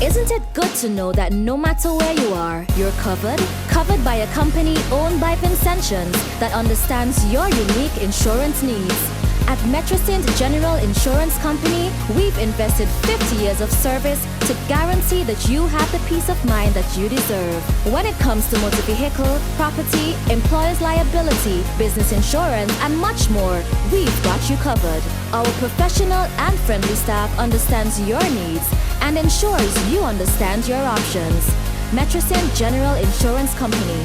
Isn't it good to know that no matter where you are, you're covered? Covered by a company owned by Vincentions that understands your unique insurance needs. At Metrosint General Insurance Company, we've invested 50 years of service to guarantee that you have the peace of mind that you deserve. When it comes to motor vehicle, property, employer's liability, business insurance, and much more, we've got you covered. Our professional and friendly staff understands your needs and ensures you understand your options. Metrosint General Insurance Company.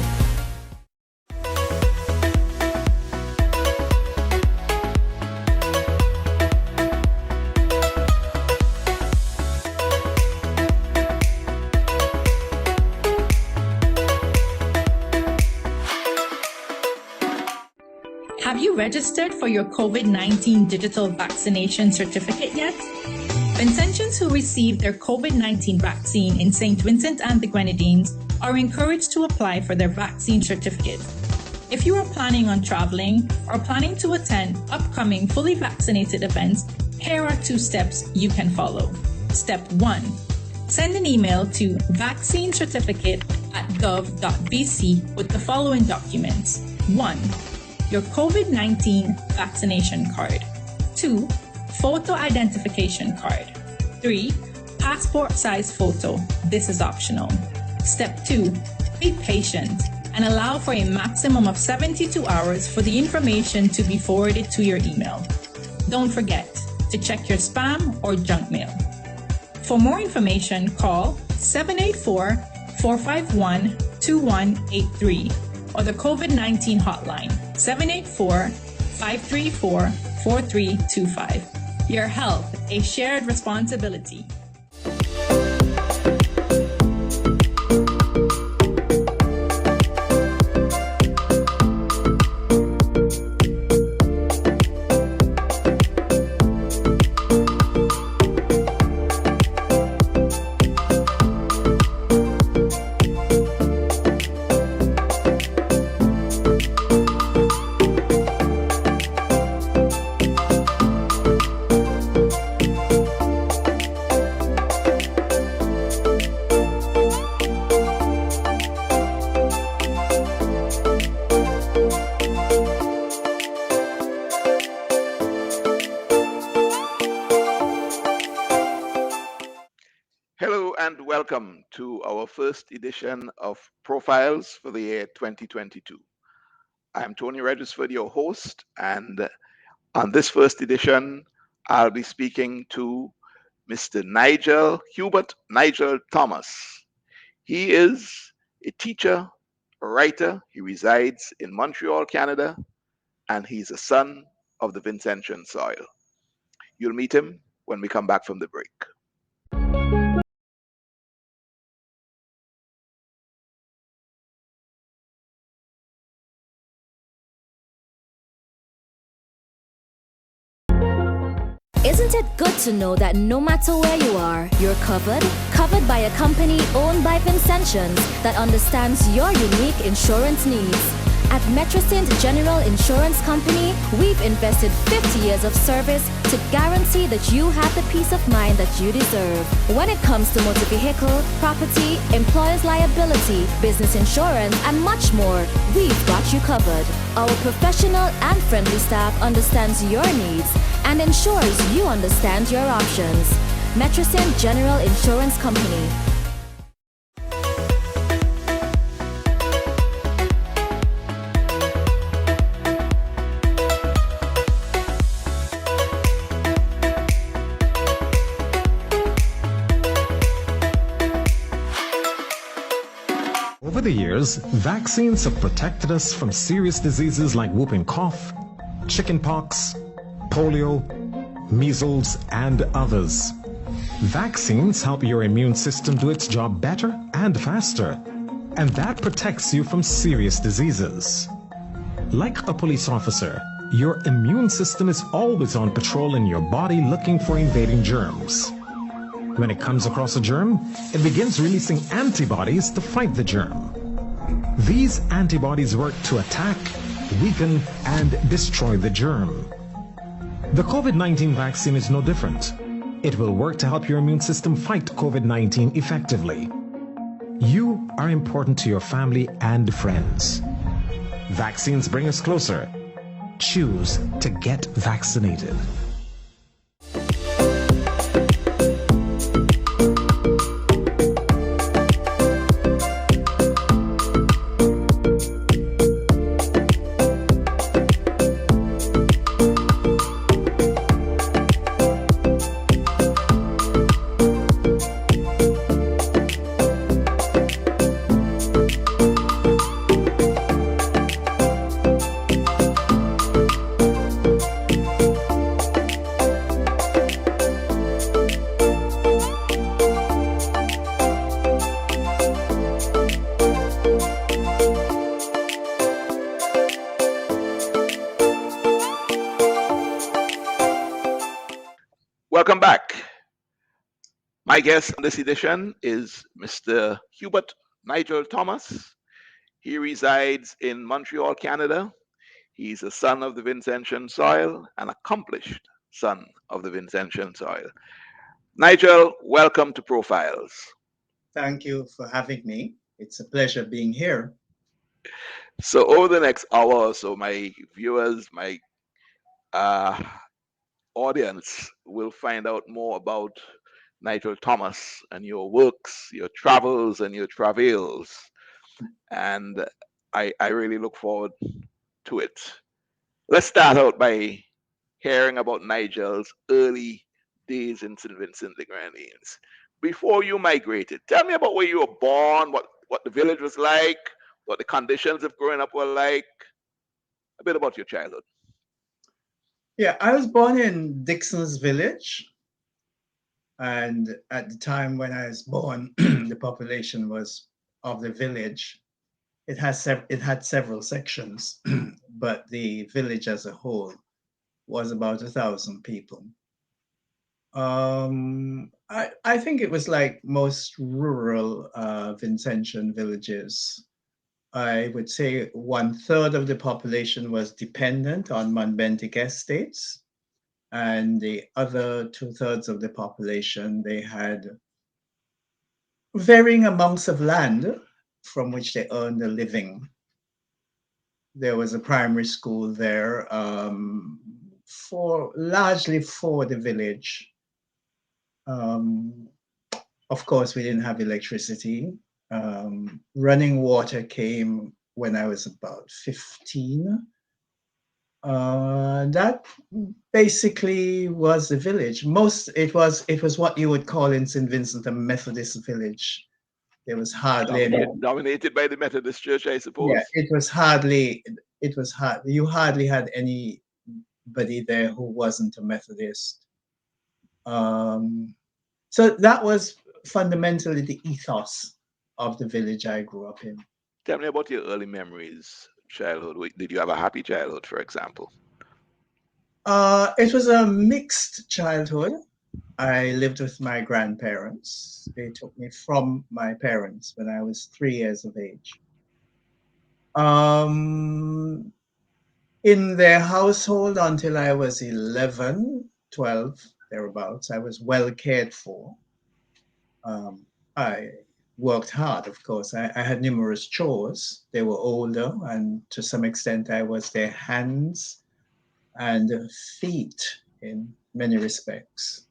Have you registered for your COVID-19 digital vaccination certificate yet? Vincentians who received their COVID-19 vaccine in St. Vincent and the Grenadines are encouraged to apply for their vaccine certificate. If you are planning on traveling or planning to attend upcoming fully vaccinated events, here are 2 steps you can follow. Step 1. Send an email to vaccinecertificate@gov.bc with the following documents. 1. Your COVID-19 vaccination card. 2. Photo identification card. 3. Passport size photo. This is optional. Step 2. Be patient and allow for a maximum of 72 hours for the information to be forwarded to your email. Don't forget to check your spam or junk mail. For more information, call 784-451-2183 or the COVID-19 hotline 784-534-4325. Your health, a shared responsibility. Hello and welcome to our first edition of Profiles for the year 2022. I'm Tony Regisford, your host, and on this first edition, I'll be speaking to Mr. Nigel Thomas. He is a teacher, a writer. He resides in Montreal, Canada, and he's a son of the Vincentian soil. You'll meet him when we come back from the break. Isn't it good to know that no matter where you are, you're covered? Covered by a company owned by Vincentians that understands your unique insurance needs. At Metrosint General Insurance Company, we've invested 50 years of service to guarantee that you have the peace of mind that you deserve. When it comes to motor vehicle, property, employer's liability, business insurance, and much more, we've got you covered. Our professional and friendly staff understands your needs and ensures you understand your options. Metrosint General Insurance Company. Over the years, vaccines have protected us from serious diseases like whooping cough, chickenpox, polio, measles, and others. Vaccines help your immune system do its job better and faster, and that protects you from serious diseases. Like a police officer, your immune system is always on patrol in your body looking for invading germs. When it comes across a germ, it begins releasing antibodies to fight the germ. These antibodies work to attack, weaken, and destroy the germ. The COVID-19 vaccine is no different. It will work to help your immune system fight COVID 19 effectively. You are important to your family and friends. Vaccines bring us closer. Choose to get vaccinated. Welcome back. My guest on this edition is Mr. Hubert Nigel Thomas. He resides in Montreal, Canada. He's a son of the Vincentian soil, an accomplished son of the Vincentian soil. Nigel, welcome to Profiles. Thank you for having me. It's a pleasure being here. So, over the next hour or so, my viewers, my uh, audience will find out more about Nigel Thomas and your works, your travels, and your travails. And I really look forward to it. Let's start out by hearing about Nigel's early days in St. Vincent the Grenadines. Before you migrated, tell me about where you were born, what the village was like, what the conditions of growing up were like, a bit about your childhood. Yeah, I was born in Dixon's Village. And at the time when I was born, the population was of the village. It had several sections, but the village as a whole was about 1,000 people. I think it was like most rural Vincentian villages. I would say 1/3 of the population was dependent on Monbentic estates, and the other 2/3 of the population, they had varying amounts of land from which they earned a living. There was a primary school there largely for the village. Um, of course, we didn't have electricity. Running water came when I was about 15. That basically was the village. It was what you would call in St. Vincent a Methodist village. There was hardly any. Dominated by the Methodist Church, I suppose. Yeah, it was hard. You hardly had anybody there who wasn't a Methodist. So that was fundamentally the ethos of the village I grew up in. Tell me about your early memories, childhood. Did you have a happy childhood, for example? It was a mixed childhood. I lived with my grandparents. They took me from my parents when I was 3 years of age. In their household until I was 11, 12, thereabouts, I was well cared for. I worked hard, of course. I had numerous chores. They were older, and to some extent, I was their hands and feet in many respects.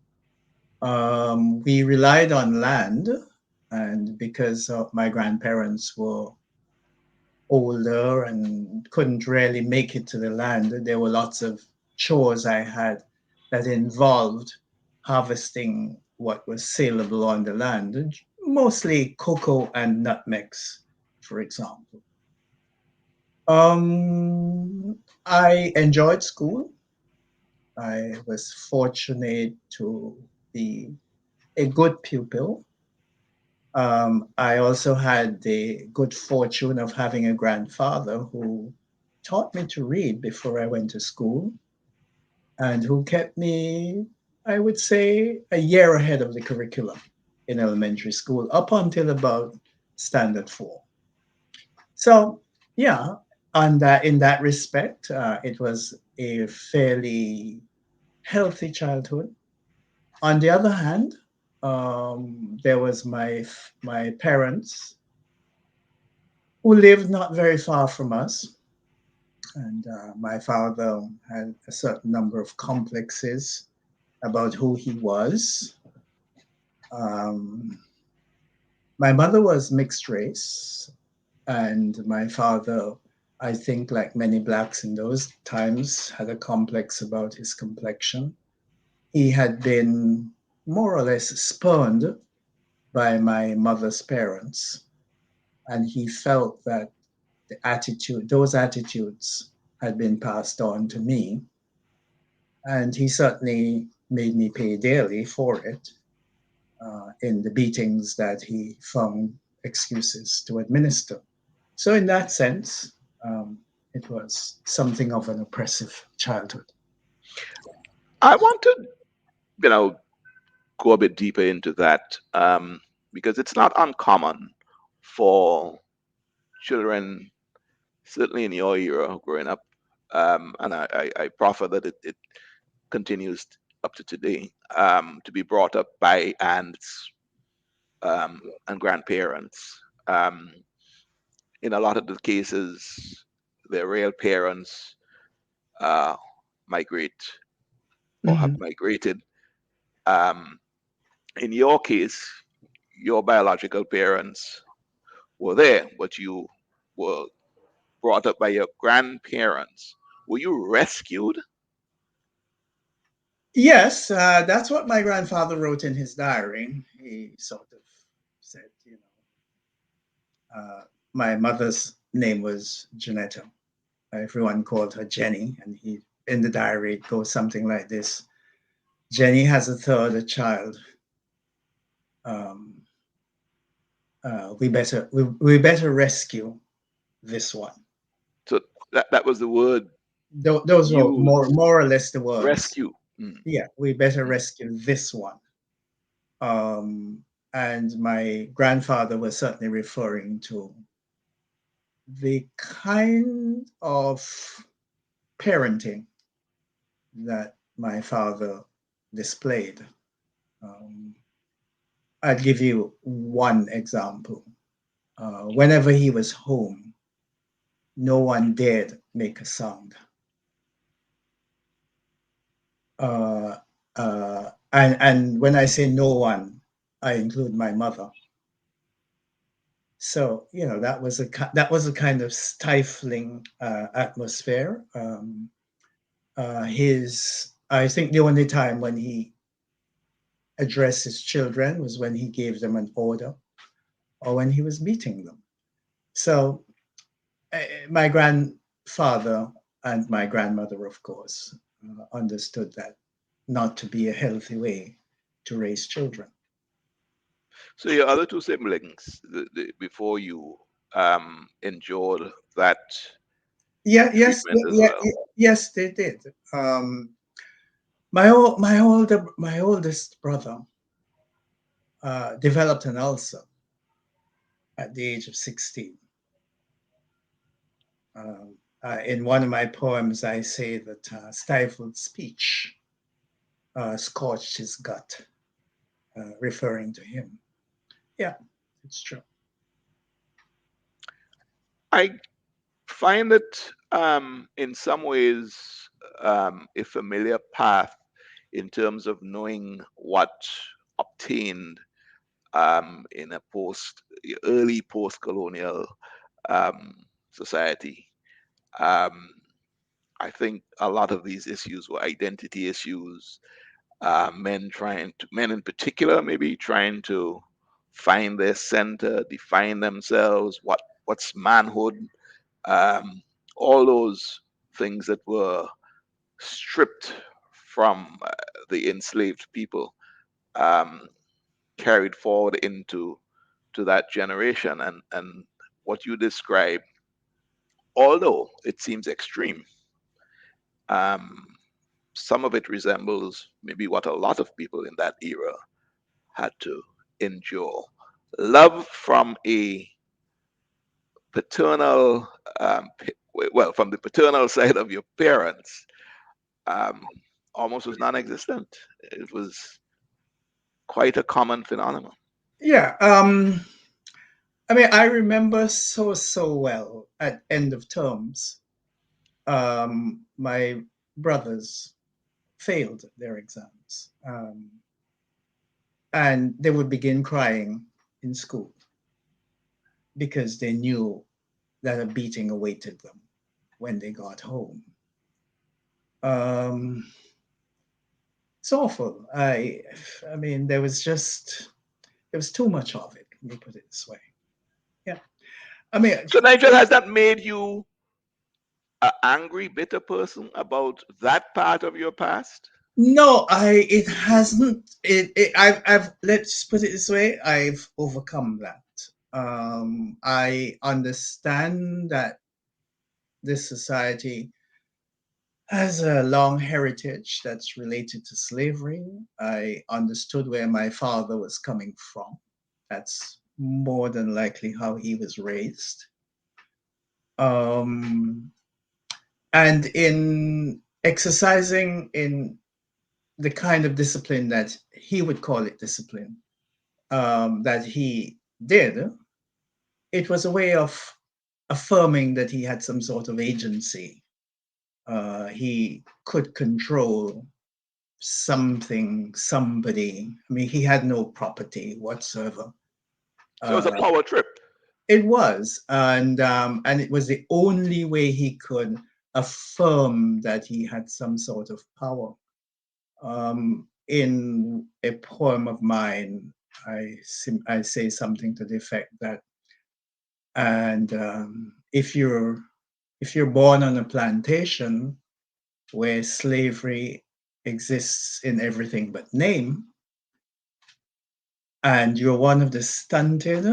We relied on land, and because my grandparents were older and couldn't really make it to the land, there were lots of chores I had that involved harvesting what was saleable on the land, mostly cocoa and nutmegs, for example. I enjoyed school. I was fortunate to be a good pupil. I also had the good fortune of having a grandfather who taught me to read before I went to school and who kept me, I would say, a year ahead of the curriculum in elementary school up until about standard 4. So, yeah, in that respect, it was a fairly healthy childhood. On the other hand, there was my parents who lived not very far from us, and my father had a certain number of complexes about who he was. Um, my mother was mixed race, and my father, I think, like many blacks in those times, had a complex about his complexion. He had been more or less spurned by my mother's parents, and he felt that those attitudes had been passed on to me, and he certainly made me pay dearly for it in the beatings that he found excuses to administer. So, in that sense, um, it was something of an oppressive childhood. I want to, you know, go a bit deeper into that because it's not uncommon for children, certainly in your era growing up, and I proffer that it continues up to today, to be brought up by aunts and grandparents. Um, in a lot of the cases, their real parents uh, migrate or have Mhm. migrated. Um, in your case, your biological parents were there, but you were brought up by your grandparents. Were you rescued? Yes, that's what my grandfather wrote in his diary. He sort of said, uh, my mother's name was Janetta. Everyone called her Jenny, and he in the diary it goes something like this: Jenny has a third child. Um, we better rescue this one. So that was the word Those were used. more or less the words. Rescue. Mm, Yeah, we better mm. rescue this one. Um, and my grandfather was certainly referring to the kind of parenting that my father displayed. Um, I'll give you one example. Whenever he was home, no one dared make a sound. Uh, and when I say no one, I include my mother. So that was a kind of stifling atmosphere. His I think the only time when he addressed his children was when he gave them an order or when he was beating them. So my grandfather and my grandmother, of course, understood that not to be a healthy way to raise children. So your other two siblings, before you endured that treatment as well. Yes, they did. My oldest brother developed an ulcer at the age of 16. Um, in one of my poems, I say that stifled speech scorched his gut, referring to him. Yeah, it's true. I find it in some ways a familiar path in terms of knowing what obtained in a early post-colonial um, society. Um, I think a lot of these issues were identity issues. Men in particular, maybe trying to find their center, define themselves. What's manhood? Um, all those things that were stripped from the enslaved people, um, carried forward into to that generation, and what you describe, although it seems extreme, um, some of it resembles maybe what a lot of people in that era had to endure. Love from a paternal, well, from the paternal side of your parents, um, almost was non-existent. It was. quite a common phenomenon. Yeah. I mean, I remember so well at end of terms, my brothers failed their exams, and they would begin crying in school because they knew that a beating awaited them when they got home. Um, it's awful. I mean, there was too much of it. Let me put it this way. Yeah. I mean, So, Nigel, has that made you an angry, bitter person about that part of your past? no, it hasn't. I've, let's put it this way. I've overcome that. I understand that this society has a long heritage that's related to slavery. I understood where my father was coming from. That's more than likely how he was raised. Um, and in exercising in the kind of discipline that he would call it discipline, that he did, it was a way of affirming that he had some sort of agency. He could control something, somebody. I mean, he had no property whatsoever. So, it was a Uh, power trip. it was, and it was the only way he could affirm that he had some sort of power. In a poem of mine, I say something to the effect that, and if you're born on a plantation where slavery exists in everything but name, and you're one of the stunted,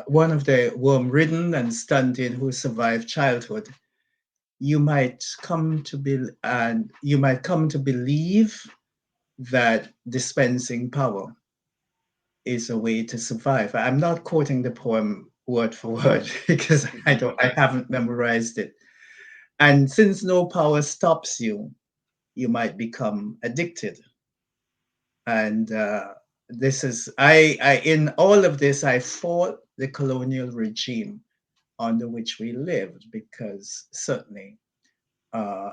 one of the worm-ridden and stunted who survived childhood, you might come to believe that dispensing power is a way to survive. I'm not quoting the poem word for word because I haven't memorized it. And since no power stops you, you might become addicted. And this is I in all of this I fought the colonial regime under which we lived because certainly uh,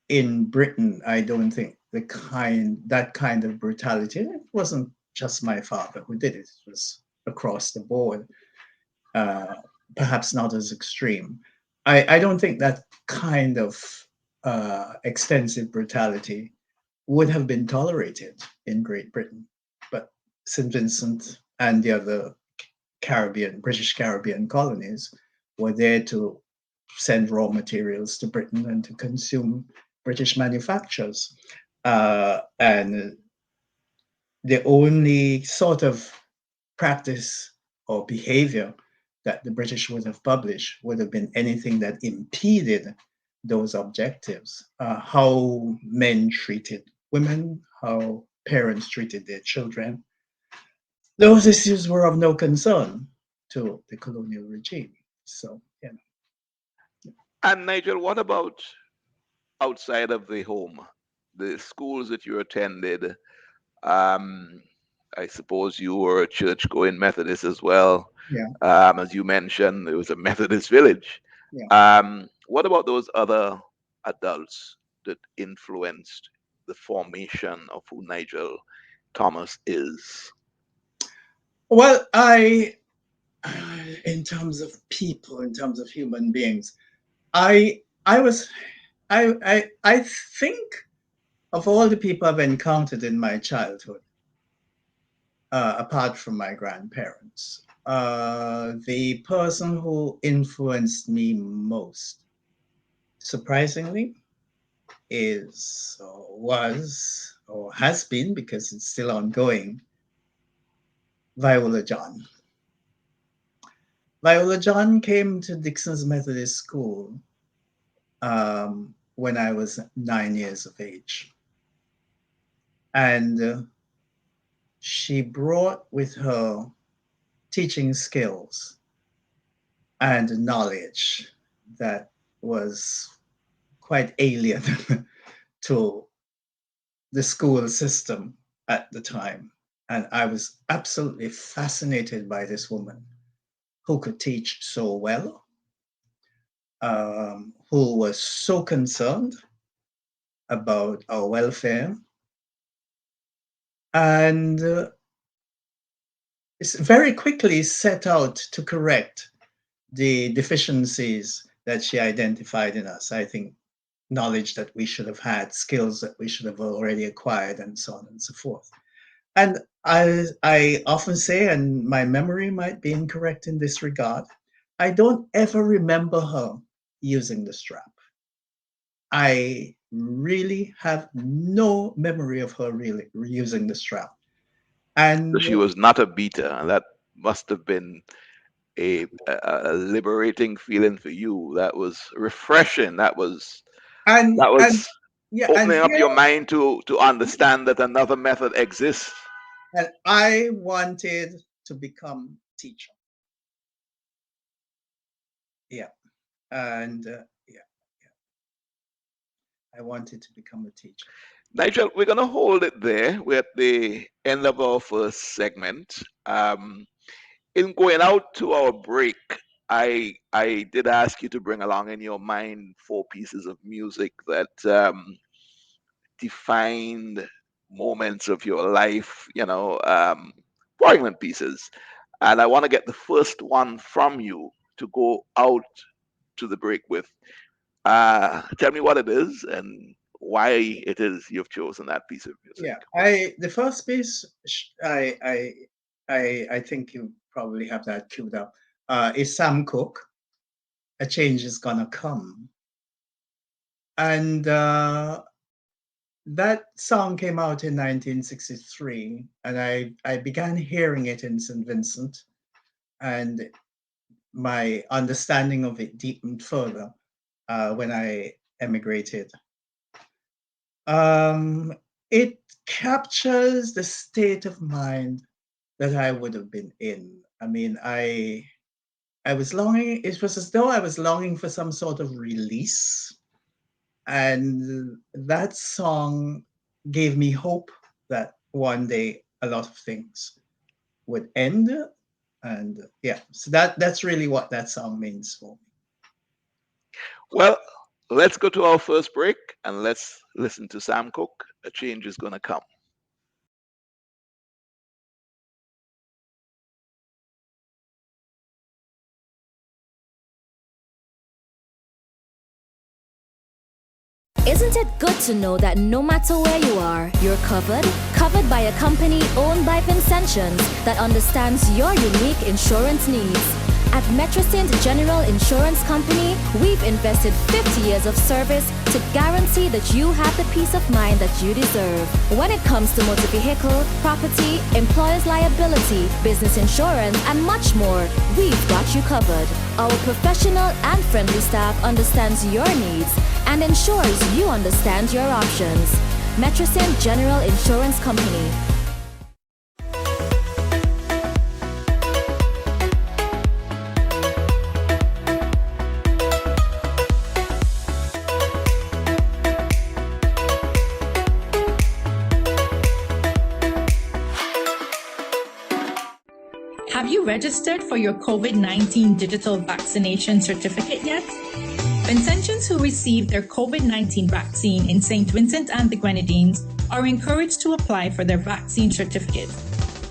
in Britain I don't think that kind of brutality, it wasn't just my father who did it, it was across the board, uh, perhaps not as extreme. I don't think that kind of extensive brutality would have been tolerated in Great Britain. But St. Vincent and the other British Caribbean colonies were there to send raw materials to Britain and to consume British manufactures. And the only sort of practice or behavior that the British would have published would have been anything that impeded those objectives. How men treated women, how parents treated their children. Those issues were of no concern to the colonial regime. So, you know. And Nigel, what about outside of the home, the schools that you attended? Um, I suppose you were a church-going Methodist as well. Yeah, As you mentioned, it was a Methodist village. yeah. What about those other adults that influenced the formation of who Nigel Thomas is? Well, in terms of people, in terms of human beings, I was, I think of all the people I've encountered in my childhood, apart from my grandparents, the person who influenced me most, surprisingly, is or was or has been, because it's still ongoing, Viola John. Viola John came to Dixon's Methodist School when I was 9 years of age. And she brought with her teaching skills and knowledge that was quite alien to the school system. at the time. And I was absolutely fascinated by this woman who could teach so well, who was so concerned about our welfare, and very quickly set out to correct the deficiencies that she identified in us. I think knowledge that we should have had, skills that we should have already acquired, and so on and so forth. And I often say, and my memory might be incorrect in this regard, I don't ever remember her using the strap. I really have no memory of her really using the strap. So And she was not a beater, and that must have been a liberating feeling for you. That was refreshing. That was and that and was yeah, and opening up here your mind to understand that another method exists. and I wanted to become teacher. Yeah, and yeah, I wanted to become a teacher. Nigel, we're going to hold it there. We're at the end of our first segment. In going out to our break, I did ask you to bring along in your mind 4 pieces of music that defined moments of your life, poignant pieces. And I want to get the first one from you to go out to the break with. Tell me what it is and why it is you've chosen that piece of music. Yeah, the first piece I think you probably have that queued up. Is Sam Cooke, "A Change Is Gonna Come," and that song came out in 1963, and I began hearing it in St. Vincent, and my understanding of it deepened further when I emigrated. Um, it captures the state of mind that I would have been in. I mean, I was longing. It was as though I was longing for some sort of release, and that song gave me hope that one day a lot of things would end. And yeah, so that's really what that song means for me. Well, let's go to our first break and let's listen to Sam Cooke. A change is gonna come. Isn't it good to know that no matter where you are, you're covered? Covered by a company owned by Vincentions that understands your unique insurance needs. At Metrosint General Insurance Company, we've invested 50 years of service to guarantee that you have the peace of mind that you deserve. When it comes to motor vehicle, property, employer's liability, business insurance, and much more, we've got you covered. Our professional and friendly staff understands your needs and ensures you understand your options. Metrosint General Insurance Company. Have you registered for your COVID-19 digital vaccination certificate yet? Vincentians who received their COVID-19 vaccine in St. Vincent and the Grenadines are encouraged to apply for their vaccine certificate.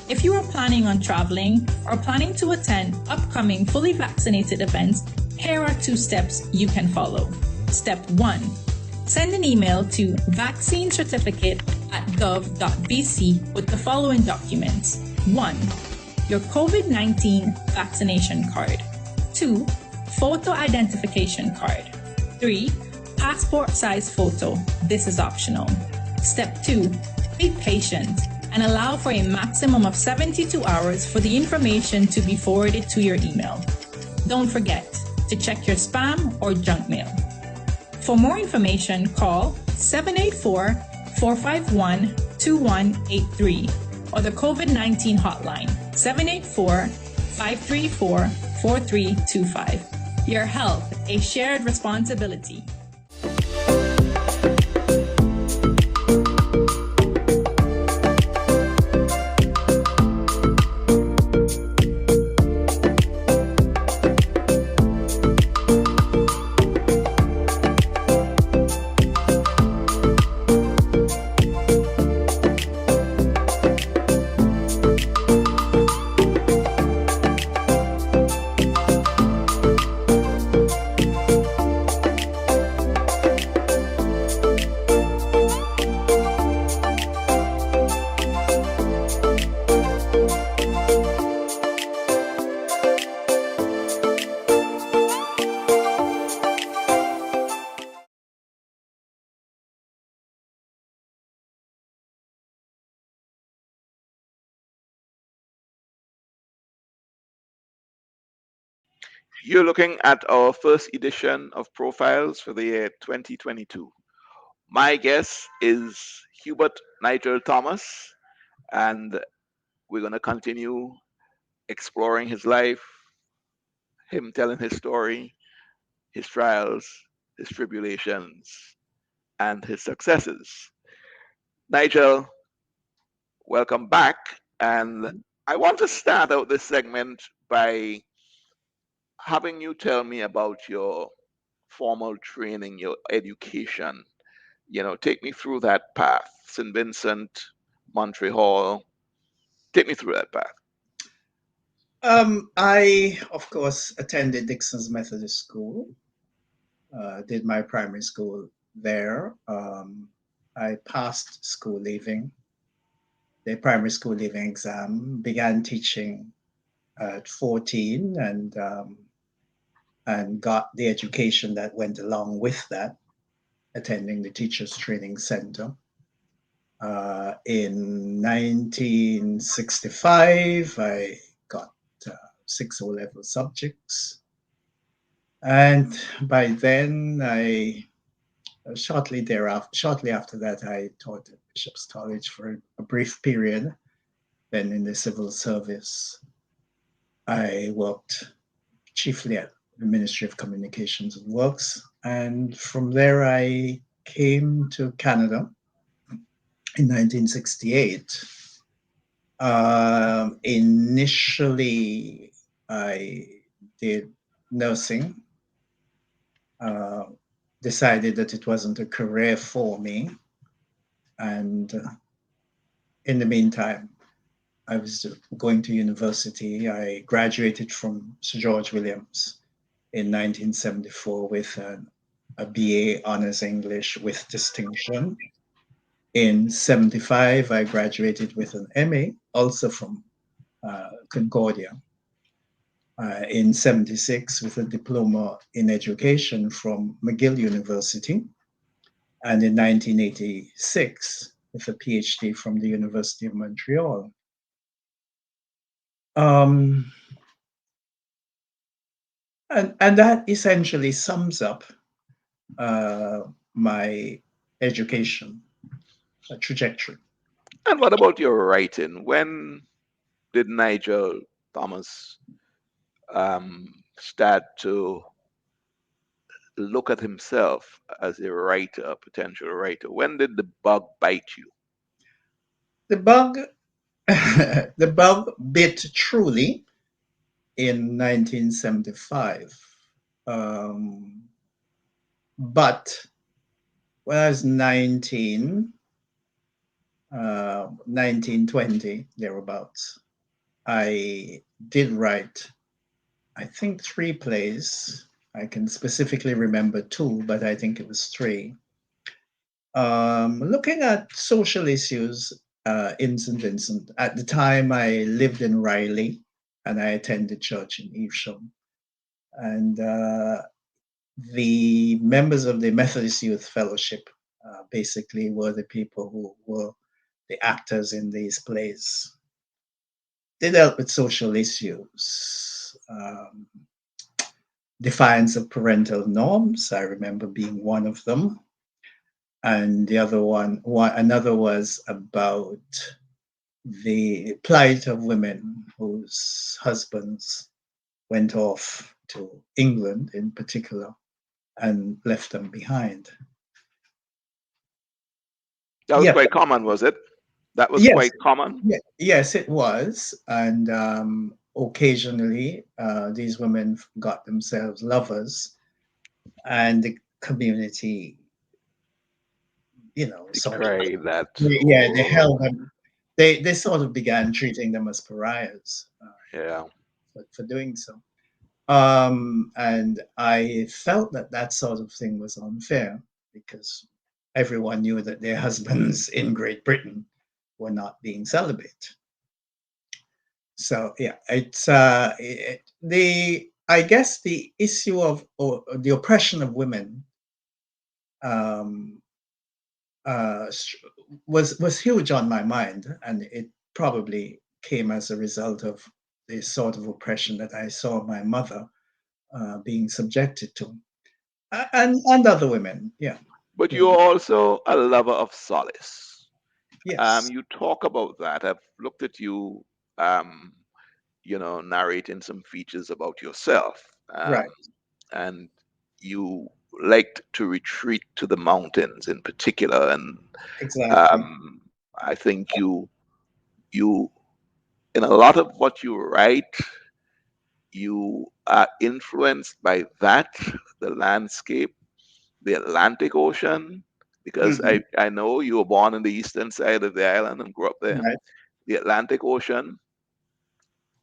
If you are planning on traveling or planning to attend upcoming fully vaccinated events, here are 2 steps you can follow. Step 1. Send an email to vaccinecertificate@gov.bc with the following documents. 1. Your COVID-19 vaccination card. 2. Photo identification card. 3. Passport size photo. This is optional. Step 2. Be patient and allow for a maximum of 72 hours for the information to be forwarded to your email. Don't forget to check your spam or junk mail. For more information, call 784-451-2183 or the COVID-19 hotline 784-534-4325. Your health, a shared responsibility. You're looking at our first edition of Profiles for the year 2022. My guest is Hubert Nigel Thomas, and we're going to continue exploring his life, him telling his story, his trials, his tribulations, and his successes. Nigel, welcome back. And I want to start out this segment by having you tell me about your formal training, your education. Take me through that path. St. Vincent, Montreal. Take me through that path. I, of course, attended Dixon's Methodist School, did my primary school there. I passed school leaving, the primary school leaving exam, began teaching at 14 and got the education that went along with that, attending the Teachers Training Center. In 1965, I got 6 O-level subjects. And by then, shortly after that, I taught at Bishop's College for a brief period. Then in the civil service, I worked chiefly at the Ministry of Communications and Works. And from there, I came to Canada in 1968. Initially, I did nursing, decided that it wasn't a career for me. And in the meantime, I was going to university. I graduated from Sir George Williams in 1974 with a BA Honours English with distinction. In 75, I graduated with an MA, also from Concordia. In 76, with a diploma in education from McGill University. And in 1986, with a PhD from the University of Montreal. And that essentially sums up my education trajectory. And what about your writing? When did Nigel Thomas start to look at himself as a writer, a potential writer? When did the bug bite you? The bug, the bug bit truly in 1975. But when I was 1920, thereabouts, I did write, I think, 3 plays. I can specifically remember 2, but I think it was 3. Looking at social issues in St. Vincent. At the time, I lived in Riley and I attended church in Evesham. And the members of the Methodist Youth Fellowship basically were the people who were the actors in these plays. They dealt with social issues, defiance of parental norms. I remember being one of them. And the another was about the plight of women whose husbands went off to England in particular and left them behind. That was quite common, was it? That was Yes. quite common? Yes, it was. And occasionally, these women got themselves lovers, and the community, Decry that. they held them. They sort of began treating them as pariahs. Yeah. For doing so. And I felt that sort of thing was unfair because everyone knew that their husbands in Great Britain were not being celibate. So yeah, it's I guess the issue of the oppression of women was huge on my mind, and it probably came as a result of the sort of oppression that I saw my mother being subjected to, and other women. Yeah, But you know. you're also a lover of solace. Yes, You talk about that. I've looked at you, um, narrating some features about yourself. right, And you liked to retreat to the mountains in particular. And exactly. um, I think you, in a lot of what you write, you are influenced by that, the landscape, the Atlantic Ocean, because Hmm. I know you were born in the eastern side of the island and grew up there. Right. The Atlantic Ocean,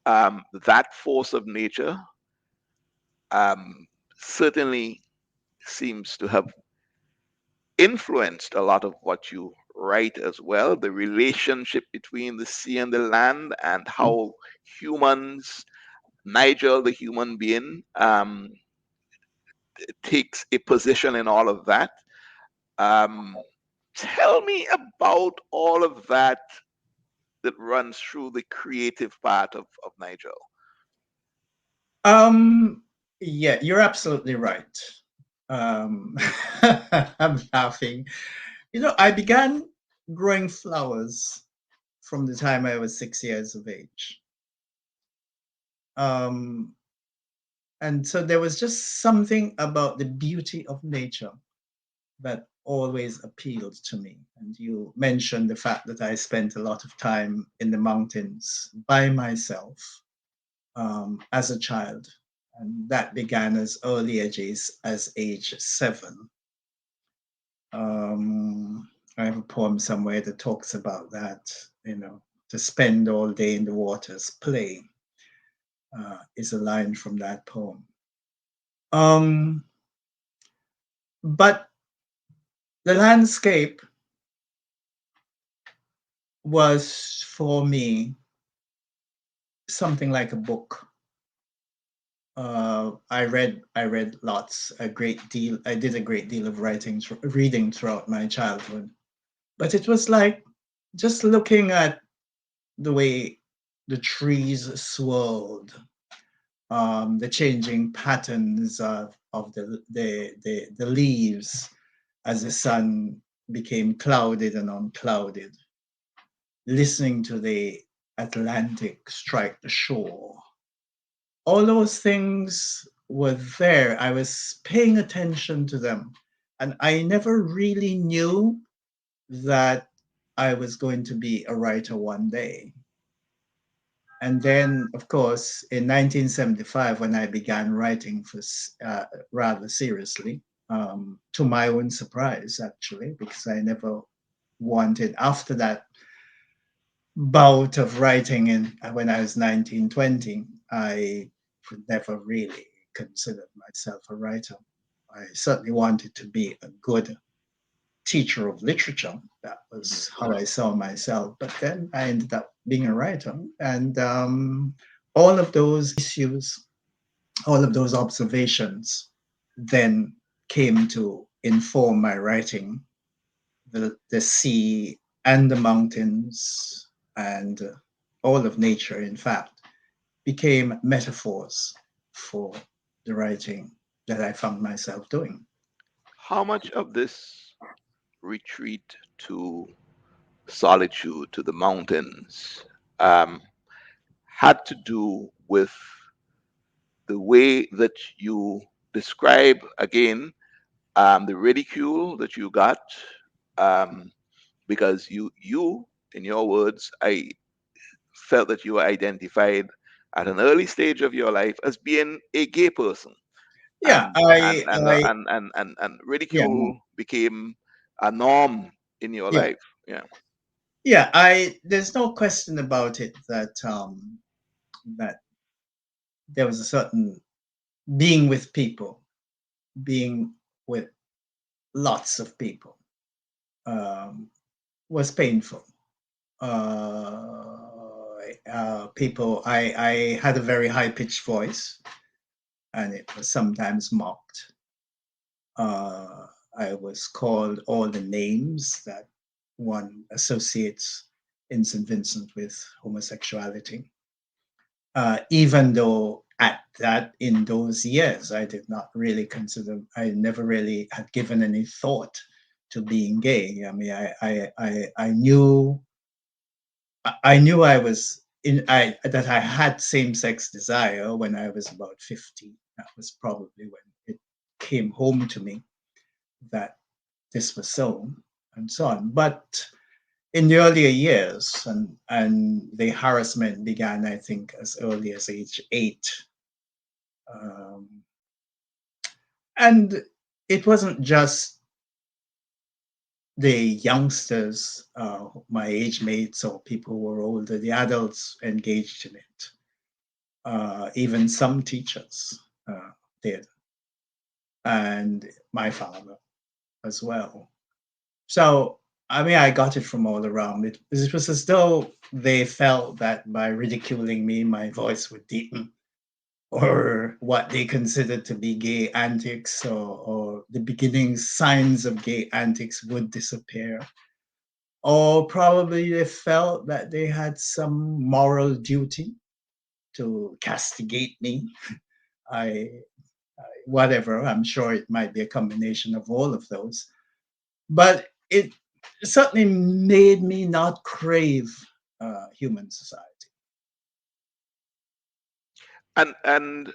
that force of nature, um, certainly seems to have influenced a lot of what you write as well. The relationship between the sea and the land, and how humans, Nigel, the human being, takes a position in all of that. Um, Tell me about all of that that runs through the creative part of Nigel. Um, yeah, you're absolutely right. Um, I'm laughing. I began growing flowers from the time I was 6 years of age. Um, and so there was just something about the beauty of nature that always appealed to me. And you mentioned the fact that I spent a lot of time in the mountains by myself as a child. And that began as early as age 7. I have a poem somewhere that talks about that, to spend all day in the waters playing is a line from that poem. Um, but the landscape was for me something like a book. I read lots, a great deal. I did a great deal of reading throughout my childhood. But it was like just looking at the way the trees swirled, the changing patterns of the leaves as the sun became clouded and unclouded, listening to the Atlantic strike the shore. All those things were there. I was paying attention to them. And I never really knew that I was going to be a writer one day. And then, of course, in 1975, when I began writing rather seriously, to my own surprise, actually, because I never wanted, after that bout of writing when I was 19, 20, I never really considered myself a writer. I certainly wanted to be a good teacher of literature. That Mhm. was how I saw myself. But then I ended up being a writer. And all of those issues, all of those observations then came to inform my writing. The sea and the mountains and all of nature, in fact, became metaphors for the writing that I found myself doing. How much of this retreat to solitude, to the mountains, um, had to do with the way that you describe again, the ridicule that you got, um, because you, in your words, I felt that you were identified at an early stage of your life as being a gay person, Yeah, and and I, and uh, I, and and and, and yeah, no, ridicule became a norm in your yeah, life. Yeah. yeah. There's no question about it that there was a certain being with people, being with lots of people, um, was painful. People, I had a very high pitched voice, and it was sometimes mocked. Uh, I was called all the names that one associates in St. Vincent with homosexuality, even though at that in those years, I did not really consider. I never really had given any thought to being gay. I mean, I knew I knew I was in I that I had same sex desire when I was about 50. That was probably when it came home to me that this was so, and so on. But in the earlier years, and the harassment began, I think, as early as age 8. Um, and it wasn't just the youngsters, my age mates or people who were older, the adults engaged in it. Even some teachers did, and my father as well. So, I mean, I got it from all around. It was as though they felt that by ridiculing me, my voice would deepen, or what they considered to be gay antics, or the beginning signs of gay antics would disappear. Or probably they felt that they had some moral duty to castigate me. I, whatever, I'm sure it might be a combination of all of those. But it certainly made me not crave human society. And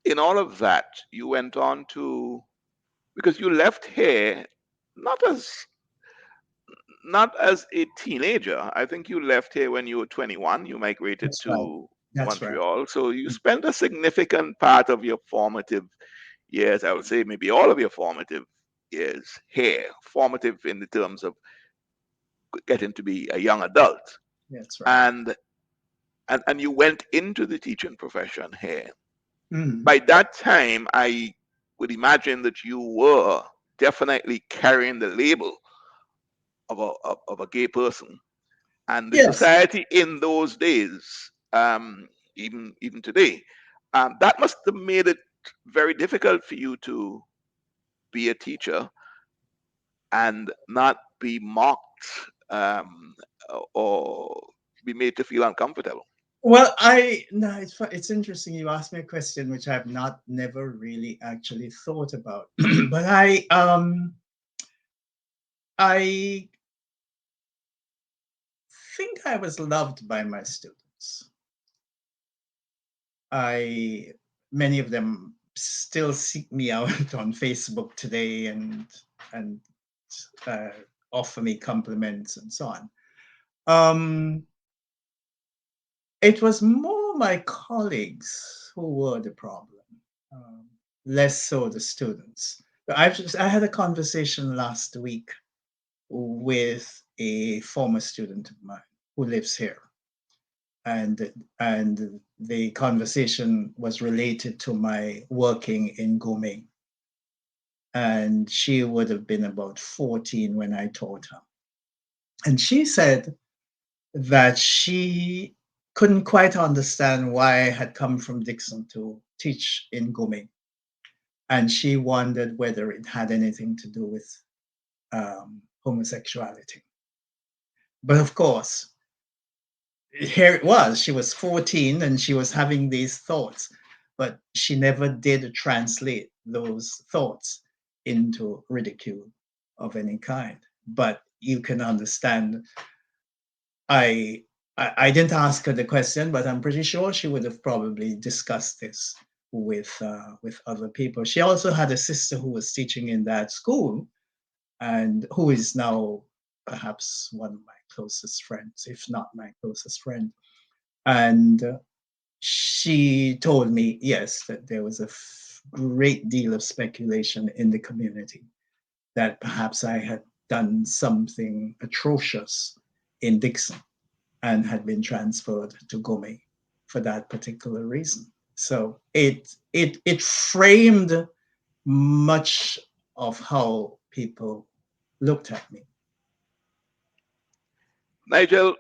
in all of that, you went on to, because you left here not as not as a teenager. I think you left here when you were 21. You migrated That's right. to That's right. Montreal. So you spent a significant part of your formative years, I would say maybe all of your formative years here, formative in the terms of getting to be a young adult. That's right. And and you went into the teaching profession here. Mm. By that time, I would imagine that you were definitely carrying the label of a gay person. And the Yes. society in those days, even today, that must have made it very difficult for you to be a teacher and not be mocked, or be made to feel uncomfortable. Well, I no, it's interesting. You asked me a question which I've not never really actually thought about, but I think I was loved by my students. I Many of them still seek me out on Facebook today and uh, offer me compliments and so on. Um, it was more my colleagues who were the problem, um, less so the students. I had a conversation last week with a former student of mine who lives here, and the conversation was related to my working in Gombe, and she would have been about 14 when I taught her, and she said that she couldn't quite understand why I had come from Dixon to teach in Gombe, and she wondered whether it had anything to do with homosexuality. But of course, here it was. She was 14 and she was having these thoughts, but she never did translate those thoughts into ridicule of any kind. But you can understand. I, I didn't ask her the question, but I'm pretty sure she would have probably discussed this with other people. She also had a sister who was teaching in that school, and who is now perhaps one of my closest friends, if not my closest friend. And she told me, yes, that there was a great deal of speculation in the community that perhaps I had done something atrocious in Dixon and had been transferred to Gombe for that particular reason. So it framed much of how people looked at me. Nigel,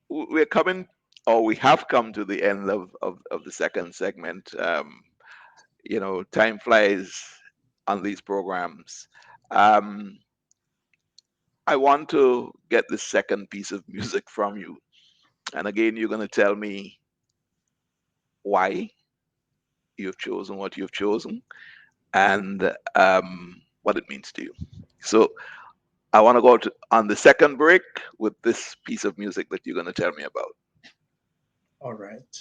we're coming, or we have come to the end of the second segment. Time flies on these programs. Um, I want to get the second piece of music from you. And again, you're going to tell me why you've chosen what you've chosen and what it means to you. So I want to go on the second break with this piece of music that you're going to tell me about. All right.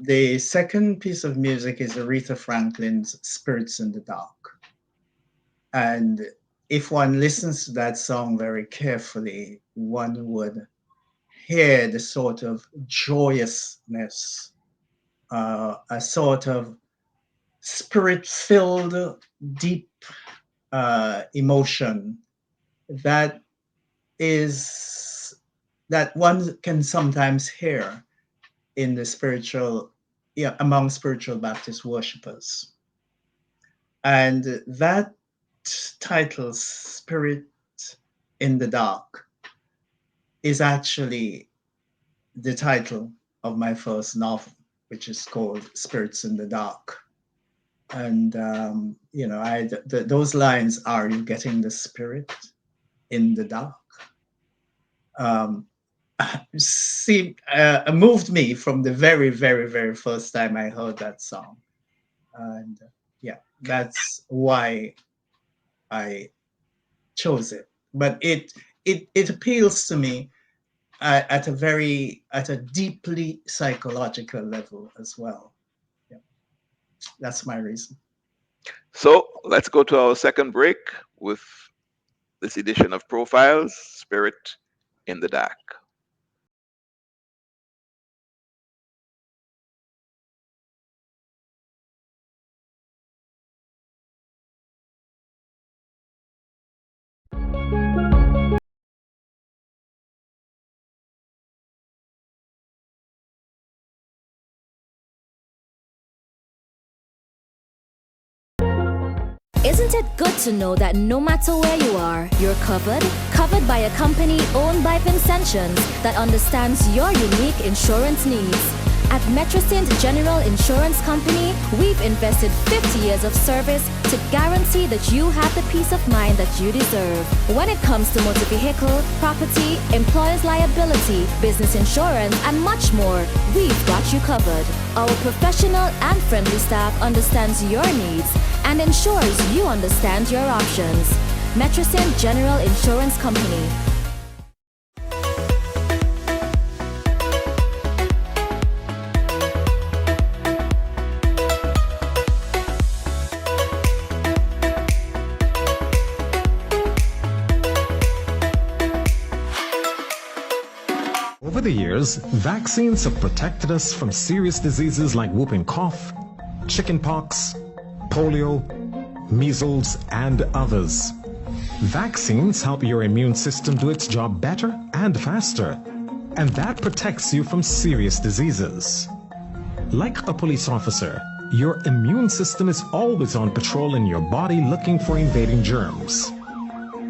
The second piece of music is Aretha Franklin's Spirits in the Dark. And if one listens to that song very carefully, one would hear the sort of joyousness, a sort of spirit filled, deep emotion that is that one can sometimes hear in the spiritual, yeah, among spiritual Baptist worshippers. And that title, Spirit in the Dark, is actually the title of my first novel, which is called Spirits in the Dark. And, those lines are, you getting the spirit in the dark? Um, moved me from the very, very, very first time I heard that song. And yeah, that's why I chose it. But it appeals to me at a deeply psychological level as well. Yeah, that's my reason. So let's go to our second break with this edition of Profiles, Spirit in the Dark. Isn't it good to know that no matter where you are, you're covered? Covered by a company owned by Vincentions that understands your unique insurance needs. At Metrosint General Insurance Company, we've invested 50 years of service to guarantee that you have the peace of mind that you deserve. When it comes to motor vehicle, property, employer's liability, business insurance, and much more, we've got you covered. Our professional and friendly staff understands your needs and ensures you understand your options. Metrosint General Insurance Company. Over the years, vaccines have protected us from serious diseases like whooping cough, chickenpox, polio, measles, and others. Vaccines help your immune system do its job better and faster, and that protects you from serious diseases. Like a police officer, your immune system is always on patrol in your body looking for invading germs.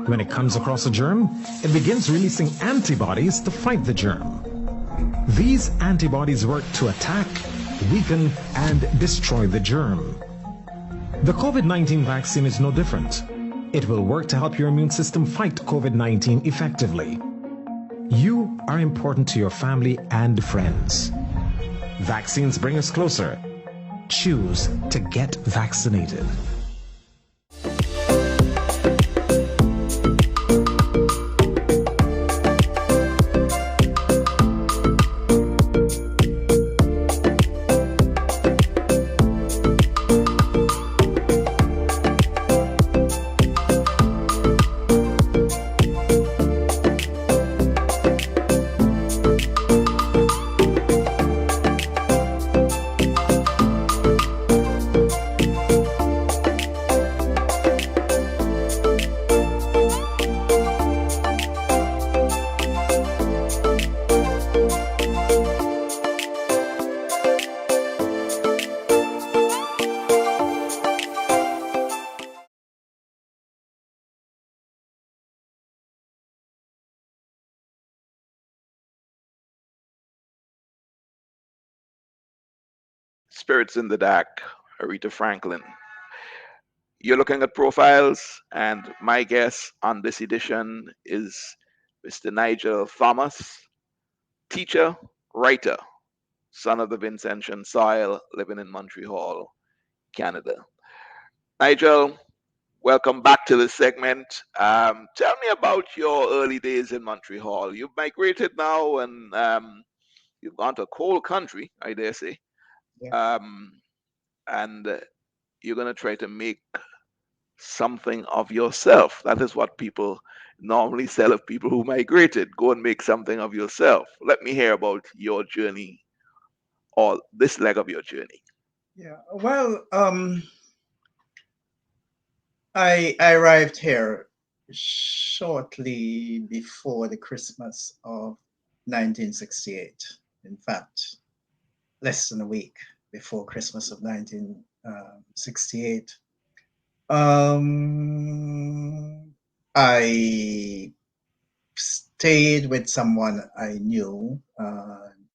When it comes across a germ, it begins releasing antibodies to fight the germ. These antibodies work to attack, weaken, and destroy the germ. The COVID-19 vaccine is no different. It will work to help your immune system fight COVID-19 effectively. You are important to your family and friends. Vaccines bring us closer. Choose to get vaccinated. Spirits in the Dark, Aretha Franklin. You're looking at Profiles, and my guest on this edition is Mr. Nigel Thomas, teacher, writer, son of the Vincentian soil, living in Montreal, Canada. Nigel, welcome back to this segment. Tell me about your early days in Montreal. You've migrated now and you've gone to a cold country, I dare say. Yeah. And you're going to try to make something of yourself. That is what people normally say of people who migrated. Go and make something of yourself. Let me hear about your journey or this leg of your journey. Yeah. Well, I arrived here shortly before the Christmas of 1968. In fact, less than a week before Christmas of 1968. I stayed with someone I knew,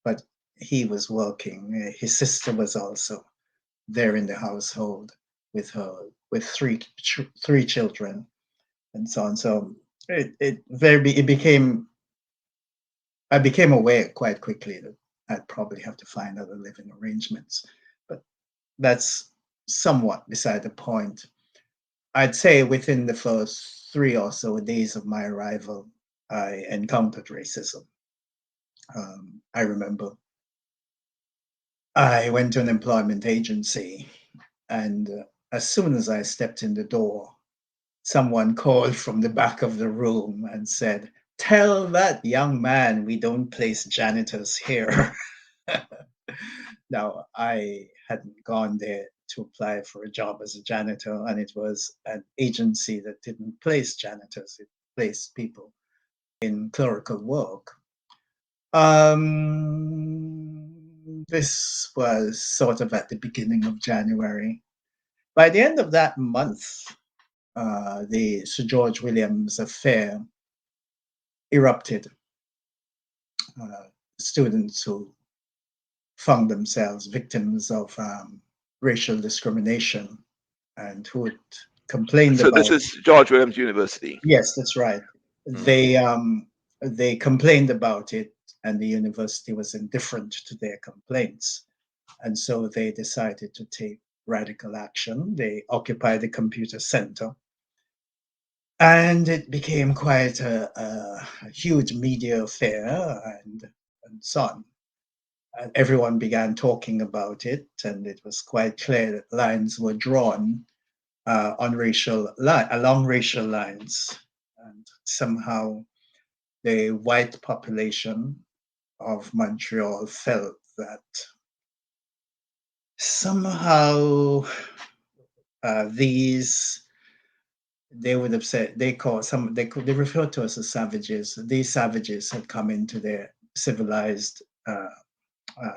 but he was working. His sister was also there in the household with her, with three children, and so on. So it became, I became aware quite quickly that I'd probably have to find other living arrangements. But that's somewhat beside the point. I'd say within the first 3 or so days of my arrival, I encountered racism. I remember I went to an employment agency, and as soon as I stepped in the door, someone called from the back of the room and said, "Tell that young man we don't place janitors here." Now, I hadn't gone there to apply for a job as a janitor, and it was an agency that didn't place janitors, it placed people in clerical work. This was sort of at the beginning of January. By the end of that month, the Sir George Williams affair erupted. Students who found themselves victims of racial discrimination and who had complained So this about. is George Williams University. Yes, that's right. Mm. They complained about it, and the university was indifferent to their complaints, and so they decided to take radical action. They occupied the computer center, and it became quite a huge media affair, and so on. And everyone began talking about it, and it was quite clear that lines were drawn along racial lines, and somehow the white population of Montreal felt that somehow these, they would have said, they call some, they refer to us as savages. These savages had come into their civilized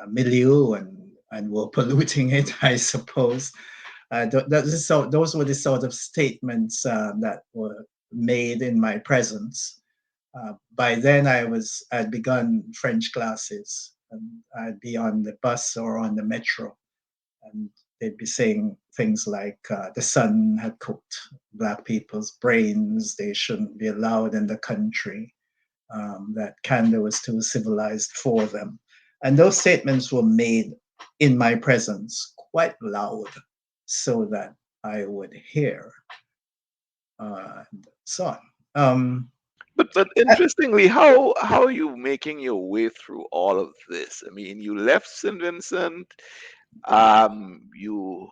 milieu and were polluting it, I suppose. Those were the sort of statements that were made in my presence. By then, I'd begun French classes, and I'd be on the bus or on the metro, and they'd be saying things like the sun had cooked black people's brains, they shouldn't be allowed in the country, that Canada was too civilized for them. And those statements were made in my presence quite loud so that I would hear, and so on. But interestingly, how are you making your way through all of this? I mean, you left St. Vincent, you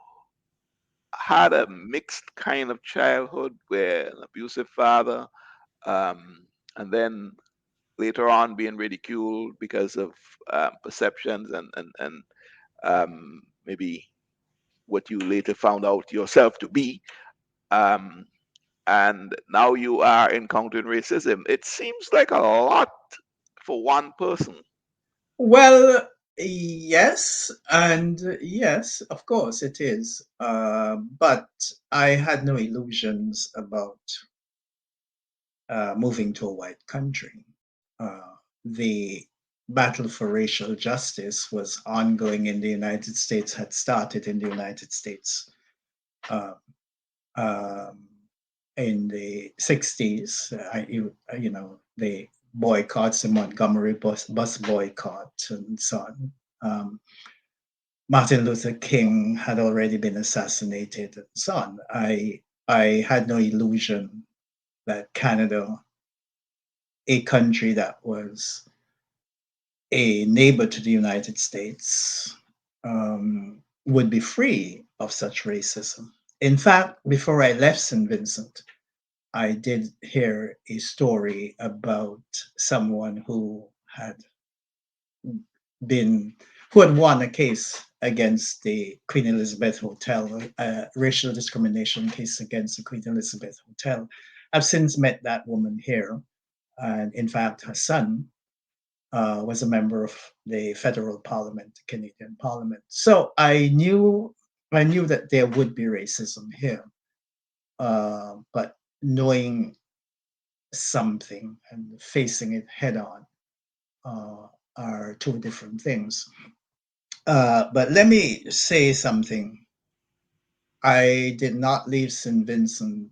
had a mixed kind of childhood where an abusive father, and then later on being ridiculed because of perceptions and maybe what you later found out yourself to be. Um, and now you are encountering racism. It seems like a lot for one person. Well, yes, and yes, of course it is. But I had no illusions about moving to a white country. The battle for racial justice was ongoing in the United States, had started in the United States uh, um, in the 60s. The boycotts, the Montgomery bus boycott, and so on. um, Martin Luther King had already been assassinated and so on. I had no illusion that Canada, a country that was a neighbor to the United States, would be free of such racism. In fact, before I left St. Vincent, I did hear a story about someone been who had won a case against the Queen Elizabeth Hotel, a racial discrimination case against the Queen Elizabeth Hotel. I've since met that woman here, and in fact, her son was a member of the federal parliament, the Canadian Parliament. So I knew that there would be racism here, but knowing something and facing it head on are two different things. But let me say something. I did not leave St. Vincent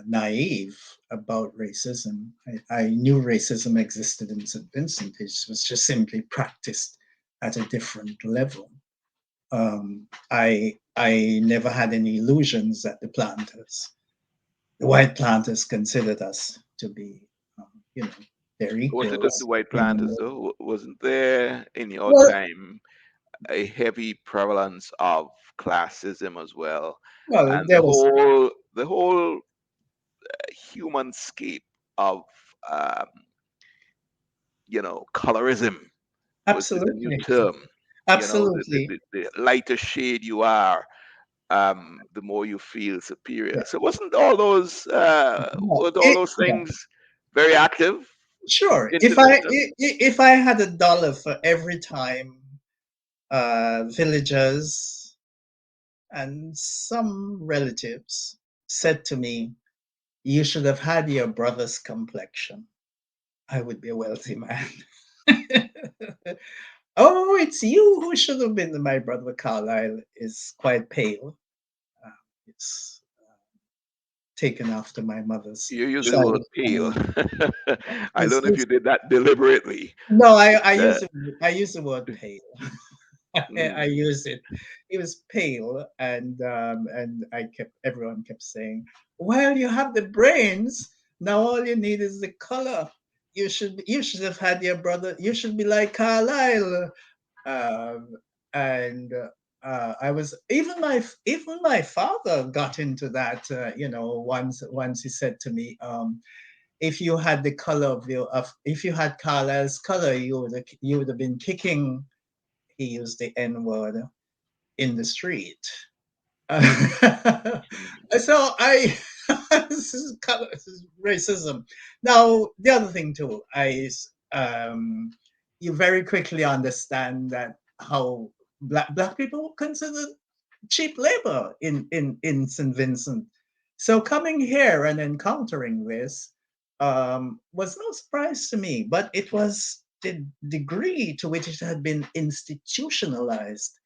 naive about racism. I knew racism existed in St. Vincent. It was just simply practiced at a different level. I never had any illusions that the white planters, considered us to be, you know, their Was it just the equals. white planters though? Wasn't there in your Well, time a heavy prevalence of classism as well? well, And there was the whole human scape of um, colorism is a new absolutely, term. absolutely. The lighter shade you are, the more you feel Yeah. superior. So was all those Yeah. things very active Sure. in St. Vincent? If I had $1 for every time villagers and some relatives said to me, "You should have had your brother's complexion," I would be a wealthy man. Oh, it's you who should have been. My brother Carlyle is quite pale. Uh, it's taken after my mother's You use the side word of the pale. family. I don't know if He's you did that deliberately. no, It's I use the word pale. I mm, used it. He was pale, and I kept everyone kept saying, "Well, you have the brains. Now all you need is the color. You should have had your brother. You should be like Carlyle." Um, and I was even my father got into that. Once he said to me, "If you had the color if you had Carlyle's color, you would have been kicking." He used the N word in the street. mm. So this is racism. Now the other thing too, you very quickly understand that how black people considered cheap labor in St. Vincent. So coming here and encountering this was no surprise to me, but it was the degree to which it had been institutionalized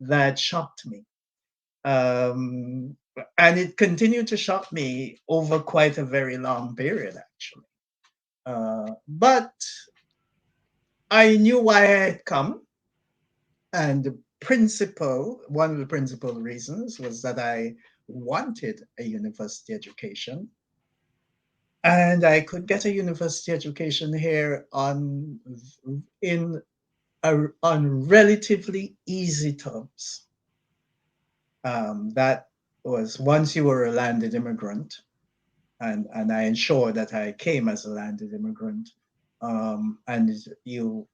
that shocked me. Um, and it continued to shock me over quite a very long period, actually. But I knew why I had come. And one of the principal reasons was that I wanted a university education. And I could get a university education here in on relatively easy terms. That was once you were a landed immigrant, and I ensured that I came as a landed immigrant, and you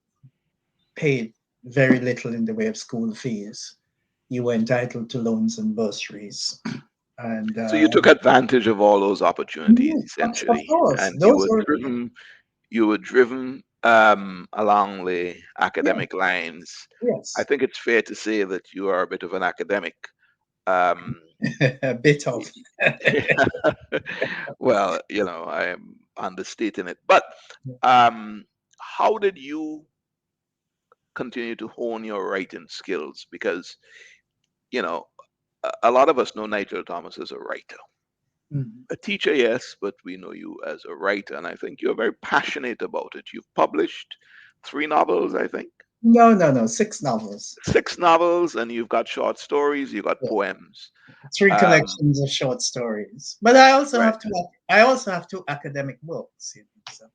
paid very little in the way of school fees. You were entitled to loans and bursaries, and So you took advantage of all those opportunities of essentially, course, and those were you were driven along the yeah, academic lines. I yes, think it's fair to say that you are a bit of an academic. Um, a bit of well, I am understating it, but um, how did you continue to hone your writing skills? Because you know, a lot of us know Nigel Thomas as a writer. Mhm. A teacher, yes, but we know you as a writer, and I think you're very passionate about it. You've published 3 novels, I think. No, no, no. Six novels. Six novels, and you've got short stories, you've got Yeah. poems. Three Um, collections of short stories. But I also right. have two. I also have two academic books. So.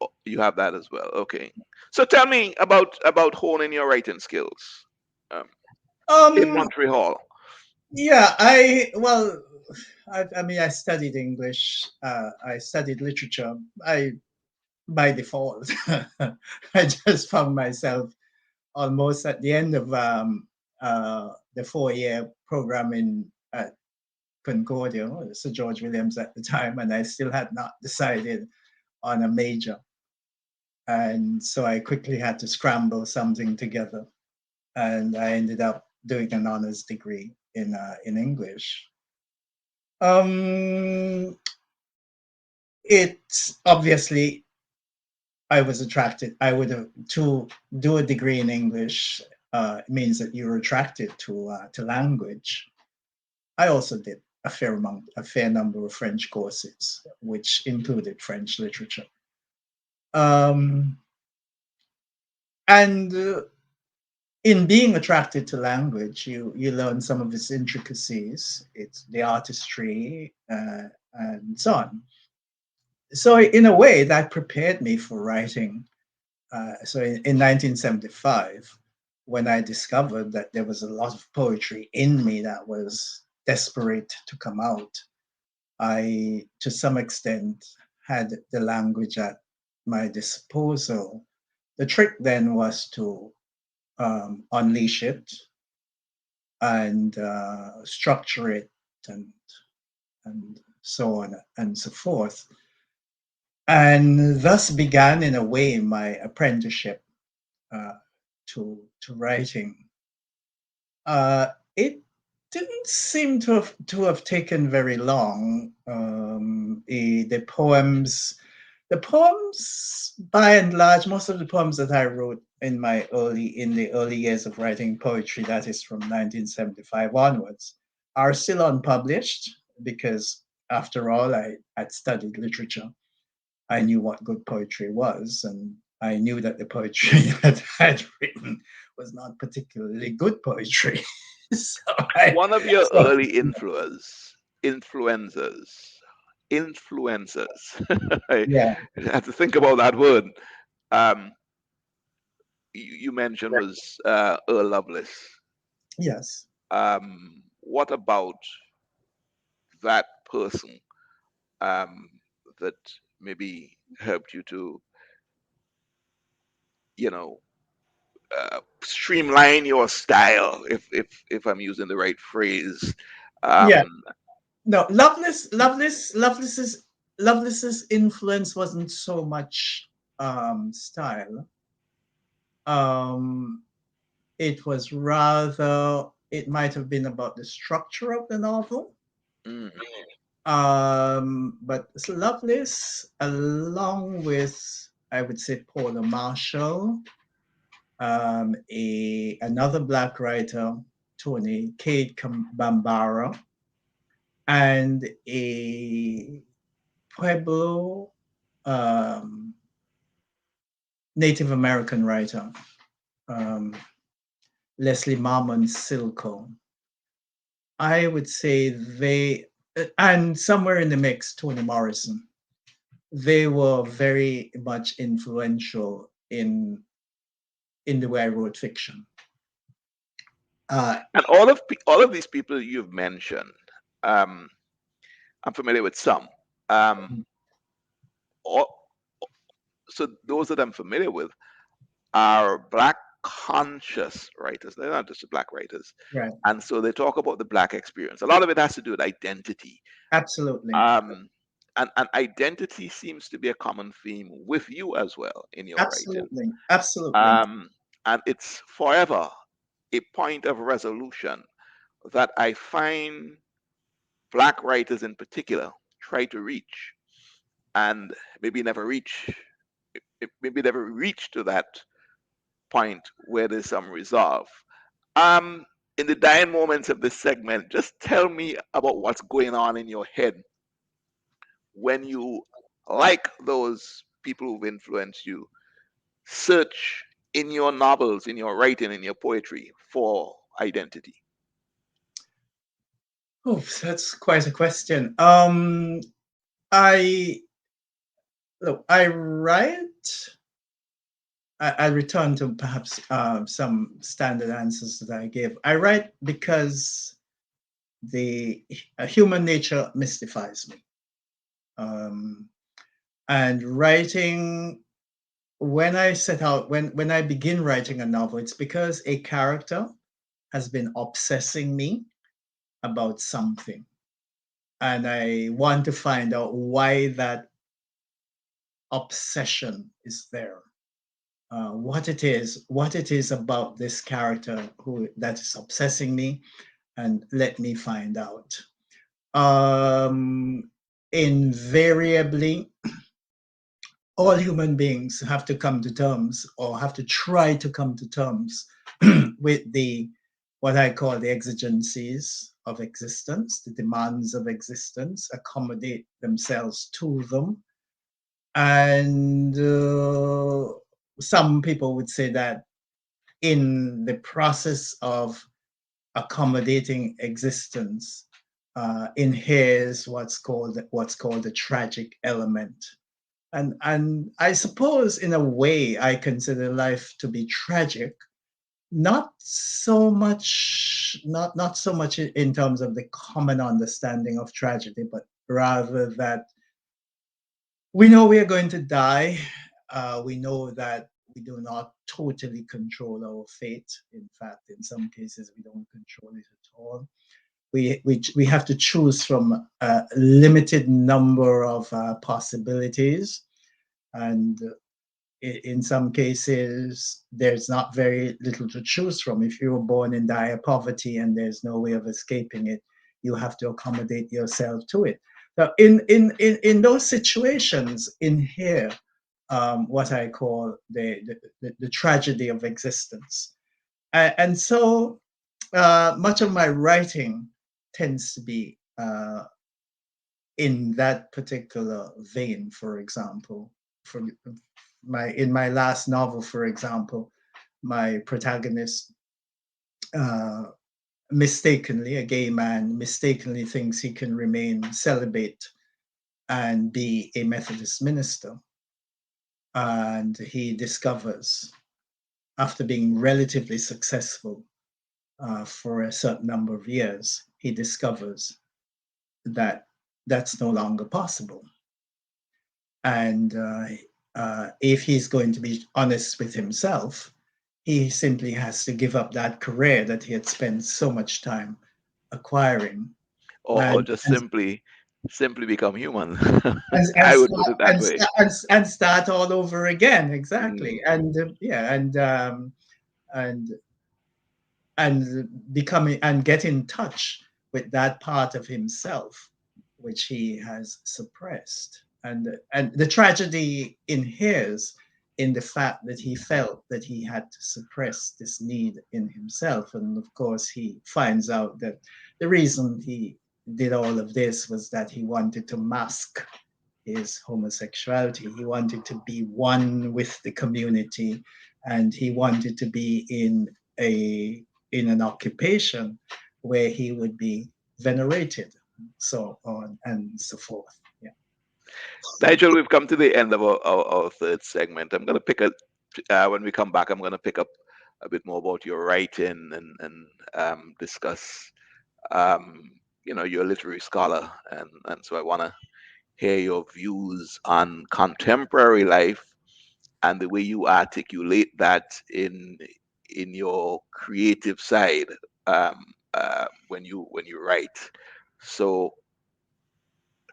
Oh, you have that as well. Okay. So tell me about honing your writing skills um, in Um. Montreal. Yeah. I mean, I studied English. I studied literature. I by default, I just found myself almost at the end of the 4 year program in Concordia, Sir George Williams at the time, and I still had not decided on a major. And so I quickly had to scramble something together, and I ended up doing an honors degree in English. Um, it obviously I was attracted. I would have to do a degree in English means that you're attracted to language. I also did a fair number of French courses, which included French literature. Um, and in being attracted to language, you learn some of its intricacies, it's the artistry, and so on. So in a way, that prepared me for writing. So in 1975, when I discovered that there was a lot of poetry in me that was desperate to come out, I, to some extent, had the language at my disposal. The trick then was to unleash it and structure it and and so on and so forth. And thus began, in a way, my apprenticeship uh, to writing. It didn't seem to have taken very long. The poems, by and large, most of the poems that I wrote in the early years of writing poetry, that is from 1975 onwards, are still unpublished because, after all, I had studied literature. I knew what good poetry was, and I knew that the poetry that I had written was not particularly good poetry. so I, One of your so early influencers. I yeah, had to think about that word. Um, you mentioned was Earl Lovelace. yes, What about that person um, that maybe helped you to, you know, streamline your style, if I'm using the right phrase? yeah. Um, No, Lovelace's influence wasn't so much style. Um, it was rather, it might have been about the structure of the novel. mm, But Lovelace, along with, I would say, Paula Marshall, another Black writer, Tony Cade Bambara, and a Pueblo um, Native American writer, um, Leslie Marmon Silko. I would say and somewhere in the mix, Toni Morrison. They were very much influential in the way I wrote fiction. Uh, and all of these people you've mentioned, um, I'm familiar with some. Um, all, so those that I'm familiar with are Black conscious writers. They're not just Black writers, right, and so they talk about the Black experience. A lot of it has to do with identity. absolutely, Um, and identity seems to be a common theme with you as well in your writing. absolutely, absolutely. Um, and it's forever a point of resolution that I find Black writers in particular try to reach and maybe never reach, maybe never reach to that point where there's some resolve. Um, in the dying moments of this segment, just tell me about what's going on in your head when you, like those people who've influenced you, search in your novels, in your writing, in your poetry for identity? Oh, that's quite a question. I look, I write. I return to perhaps some standard answers that I gave. I write because the human nature mystifies me, um, and writing. When I set out, when I begin writing a novel, it's because a character has been obsessing me about something, and I want to find out why that obsession is there. What it is about this character who that is obsessing me, and let me find out. Um, Invariably, all human beings have to come to terms, or have to try to come to terms with the what I call the exigencies of existence, the demands of existence, accommodate themselves to them. And some people would say that in the process of accommodating existence inheres what's called the tragic element. And I suppose in a way I consider life to be tragic, not so much in terms of the common understanding of tragedy, but rather that we know we are going to die. We know that we do not totally control our fate. In fact, in some cases, we don't control it at all. We have to choose from a limited number of possibilities. And in some cases, there's not very little to choose from. If you were born in dire poverty and there's no way of escaping it, you have to accommodate yourself to it. Now, in those situations, in here, what I call the tragedy of existence. And so much of my writing tends to be in that particular vein. For example, from in my last novel, for example, my protagonist uh, mistakenly, a gay man, mistakenly thinks he can remain celibate and be a Methodist minister. And he discovers, after being relatively successful for a certain number of years, he discovers that that's no longer possible. And if he's going to be honest with himself, he simply has to give up that career that he had spent so much time acquiring, Or and just and simply become human? and, I would put it that way. and start all over again. Exactly. Mm. And yeah, and and becoming and get in touch with that part of himself which he has suppressed. And the tragedy inheres in the fact that he felt that he had to suppress this need in himself. And of course, he finds out that the reason he did all of this was that he wanted to mask his homosexuality. He wanted to be one with the community, and he wanted to be in an occupation where he would be venerated, so on and so forth. Yeah. Nigel, we've come to the end of our third segment. I'm going to pick up, when we come back, I'm going to pick up a bit more about your writing and discuss, you're a literary scholar. And so I want to hear your views on contemporary life and the way you articulate that in your creative side, when you write. So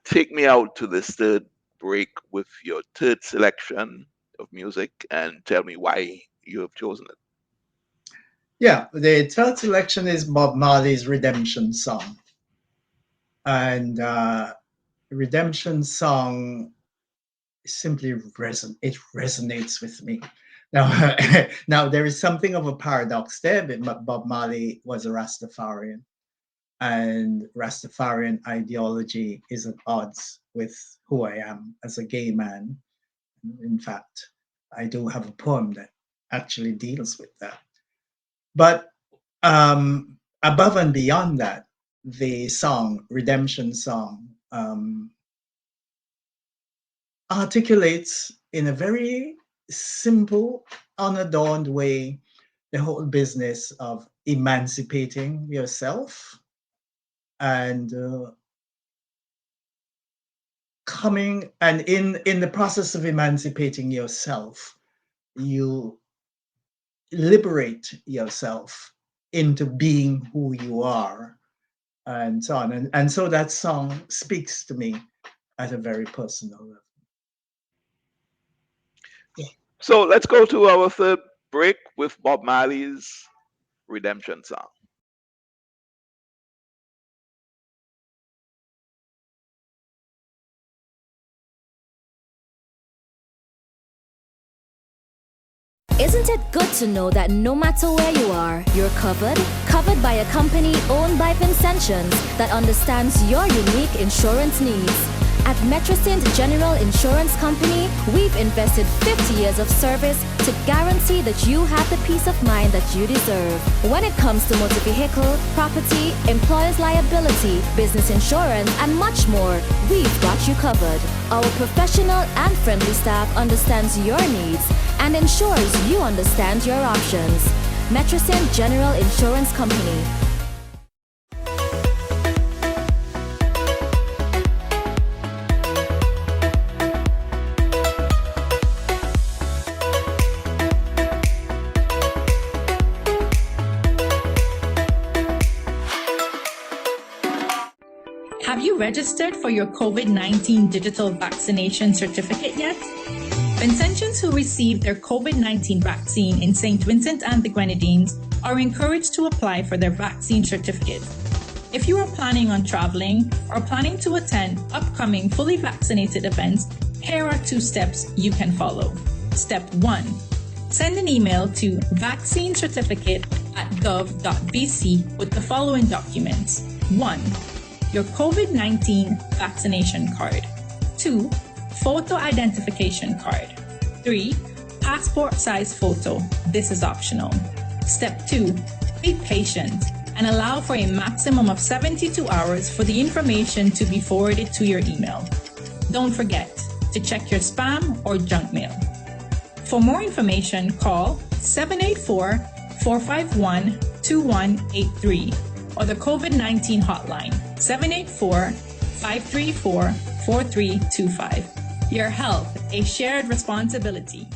take me out to this third break with your third selection of music and tell me why you have chosen it. Yeah, the third selection is Bob Marley's Redemption Song. And Redemption Song simply it resonates with me. Now, now there is something of a paradox there. But Bob Marley was a Rastafarian, and Rastafarian ideology is at odds with who I am as a gay man. In fact, I do have a poem that actually deals with that. But above and beyond that, the song, Redemption Song, articulates in a very simple, unadorned way the whole business of emancipating yourself and coming and in the process of emancipating yourself, you liberate yourself into being who you are and so on. And so that song speaks to me at a very personal level. Yeah. So let's go to our third break with Bob Marley's Redemption Song. Isn't it good to know that no matter where you are, you're covered? Covered by a company owned by Vincentions that understands your unique insurance needs. At Metrosint General Insurance Company, we've invested 50 years of service to guarantee that you have the peace of mind that you deserve. When it comes to motor vehicle, property, employer's liability, business insurance, and much more, we've got you covered. Our professional and friendly staff understands your needs and ensures you understand your options. Metrosint General Insurance Company. Have you registered for your COVID-19 digital vaccination certificate yet? Vincentians who received their COVID-19 vaccine in St. Vincent and the Grenadines are encouraged to apply for their vaccine certificate. If you are planning on traveling or planning to attend upcoming fully vaccinated events, here are 2 steps you can follow. Step 1. Send an email to vaccinecertificate@gov.bc with the following documents. 1. Your COVID-19 vaccination card. 2. Photo identification card. 3. Passport size photo. This is optional. Step 2. Be patient and allow for a maximum of 72 hours for the information to be forwarded to your email. Don't forget to check your spam or junk mail. For more information, call 784-451-2183 or the COVID-19 hotline 784-534-4325. Your health, a shared responsibility.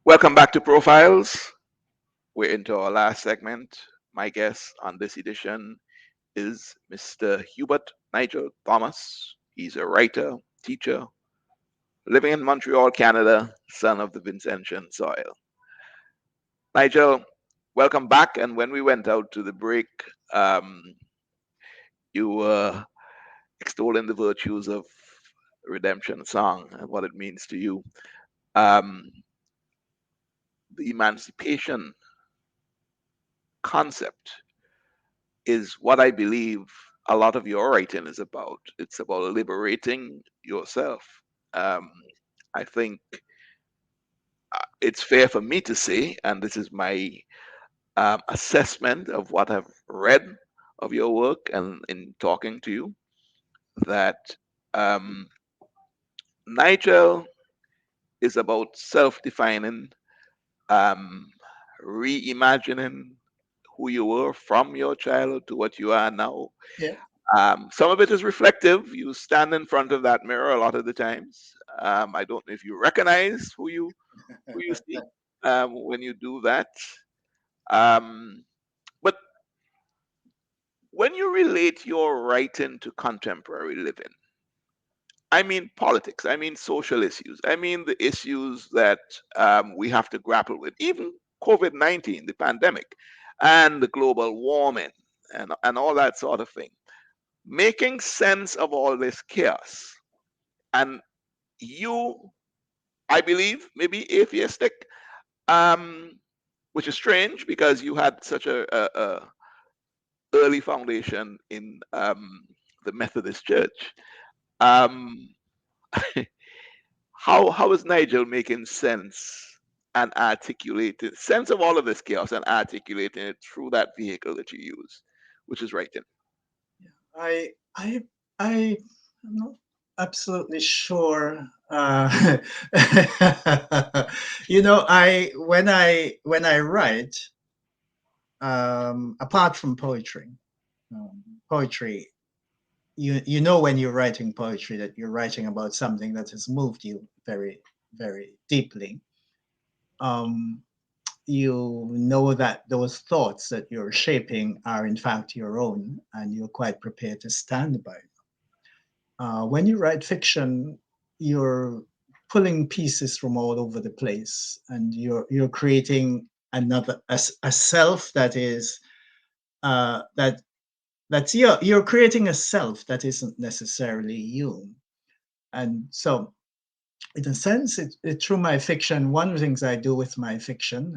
Welcome back to Profiles. We're into our last segment. My guest on this edition is Mr. Hubert Nigel Thomas. He's a writer, teacher, living in Montreal, Canada, son of the Vincentian soil. Nigel, welcome back. And when we went out to the break, you were extolling the virtues of Redemption Song and what it means to you. The emancipation concept is what I believe a lot of your writing is about. It's about liberating yourself. I think it's fair for me to say, and this is my assessment of what I've read of your work and in talking to you, that um, Nigel is about self defining, um, reimagining who you were from your childhood to what you are now. Yeah. Some of it is reflective. You stand in front of that mirror a lot of the times. I don't know if you recognize who you see when you do that. Um, but when you relate your writing to contemporary living, I mean politics, I mean social issues, I mean the issues that we have to grapple with, even COVID 19, the pandemic, and the global warming, and all that sort of thing. Making sense of all this chaos. And you, I believe, maybe atheistic, um, which is strange because you had such a early foundation in the Methodist Church. Um, how is Nigel making sense and articulating sense of all of this chaos and articulating it through that vehicle that you use, which is writing? I I I am not absolutely sure. I when I write, apart from poetry, poetry, you know when you're writing poetry that you're writing about something that has moved you very very deeply. Um, you know that those thoughts that you're shaping are in fact your own, and you're quite prepared to stand by them. When you write fiction, you're pulling pieces from all over the place, and you're creating a self that is that that's you're creating a self that isn't necessarily you. And so, in a sense, through my fiction, one of the things I do with my fiction,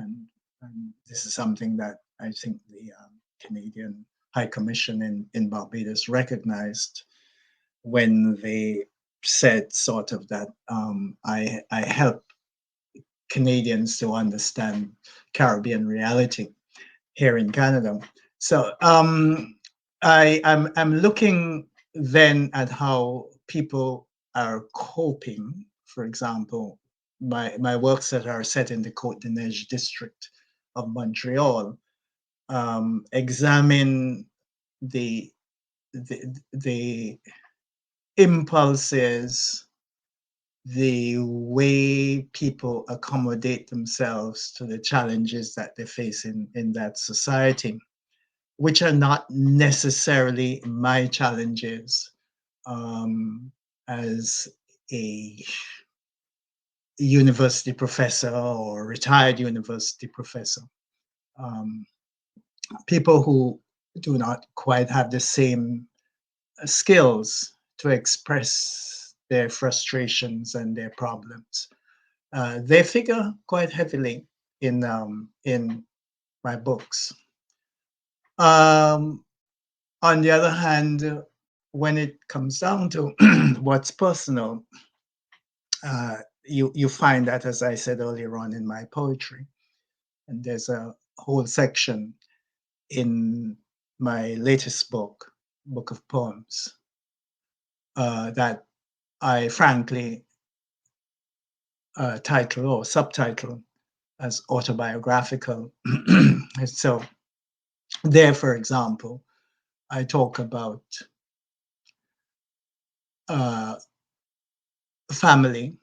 and this is something that I think the Canadian High Commission in Barbados recognized when they said sort of that I help Canadians to understand Caribbean reality here in Canada. So I'm looking then at how people are coping. For example, my works that are set in the Côte de Neige district of Montreal examine the the impulses, the way people accommodate themselves to the challenges that they face in that society, which are not necessarily my challenges as a university professor or retired university professor. Um, People who do not quite have the same skills to express their frustrations and their problems. They figure quite heavily in my books. Um, on the other hand, when it comes down to what's personal, you find that, as I said earlier on, in my poetry, and there's a whole section in my latest book of poems, that I frankly title or subtitle as autobiographical. So there, for example, I talk about uh, family,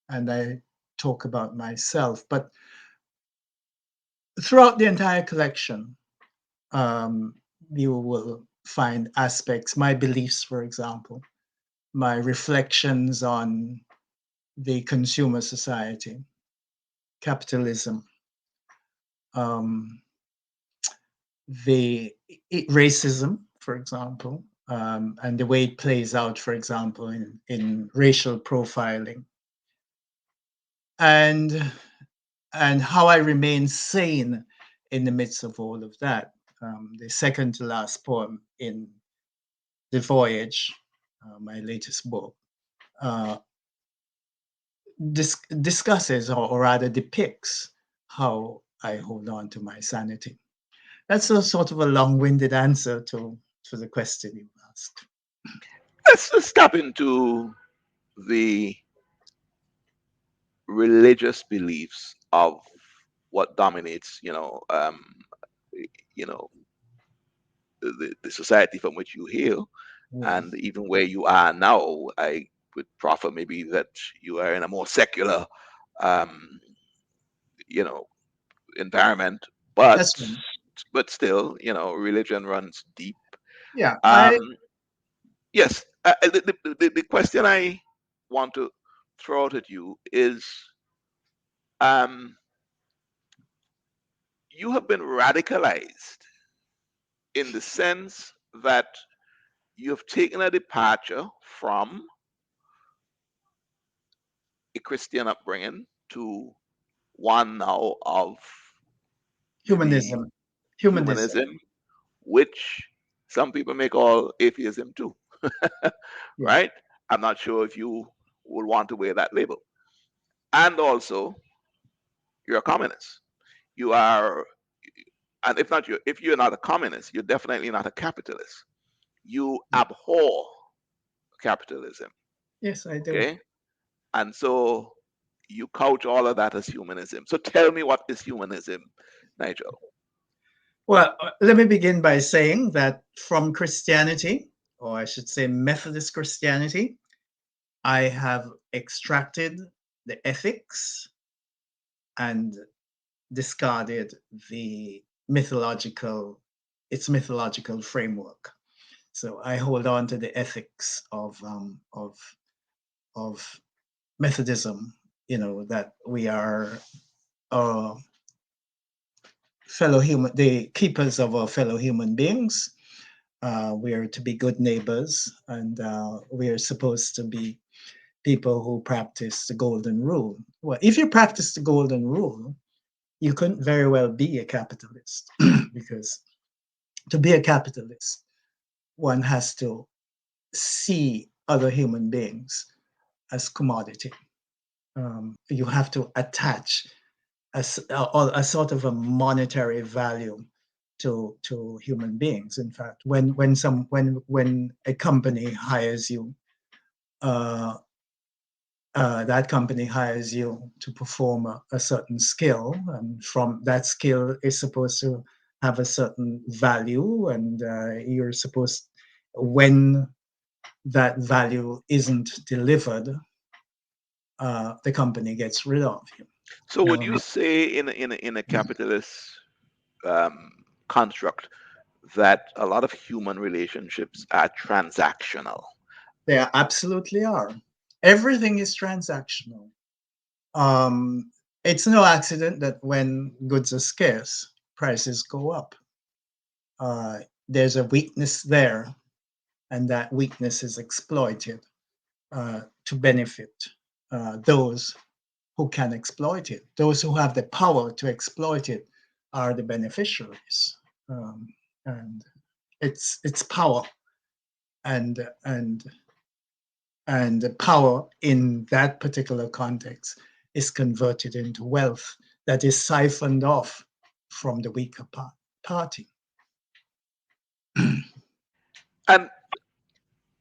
and I talk about myself. But throughout the entire collection, um, you will find aspects, my beliefs, for example, my reflections on the consumer society, capitalism, um, the racism, for example, and the way it plays out, for example, in racial profiling, and how I remain sane in the midst of all of that. The second to last poem in The Voyage, my latest book, uh, discusses, or rather depicts, how I hold on to my sanity. That's a sort of a long-winded answer to the question you asked. Let's tap into the religious beliefs of what dominates, you know, the society from which you hail, Yeah. and even where you are now. I would proffer maybe that you are in a more secular, um, you know, environment, but That's right. still, religion runs deep. Yeah. Um, yes, the question I want to throw out at you is, um, you have been radicalized in the sense that you have taken a departure from a Christian upbringing to one now of maybe humanism. Humanism. humanism, which some people may call atheism too, Yeah. right? I'm not sure if you would want to wear that label. And also, you're a communist. You are, and if you're not a communist, you're definitely not a capitalist. You abhor capitalism, Yes, I do. okay? And so you couch all of that as humanism. So tell me, what is humanism, Nigel? Well, let me begin by saying that from Christianity, or I should say Methodist Christianity, I have extracted the ethics and discarded the mythological its mythological framework. So I hold on to the ethics of Methodism. You know that we are uh, fellow human, the keepers of our fellow human beings. We are to be good neighbors, and we are supposed to be people who practice the golden rule. Well, if you practice the golden rule, you couldn't very well be a capitalist because to be a capitalist, one has to see other human beings as commodity. You have to attach a sort of a monetary value to human beings. In fact, when a company hires you, uh, that company hires you to perform a certain skill, and from that skill is supposed to have a certain value, and you're supposed, when that value isn't delivered, the company gets rid of you. So would Um, you say in a capitalist um, construct that a lot of human relationships are transactional? they absolutely are. Everything is transactional. Um, it's no accident that when goods are scarce, prices go up. Uh, there's a weakness there, and that weakness is exploited to benefit those who can exploit it. Those who have the power to exploit it are the beneficiaries, and it's power, and and and the power in that particular context is converted into wealth that is siphoned off from the weaker party. And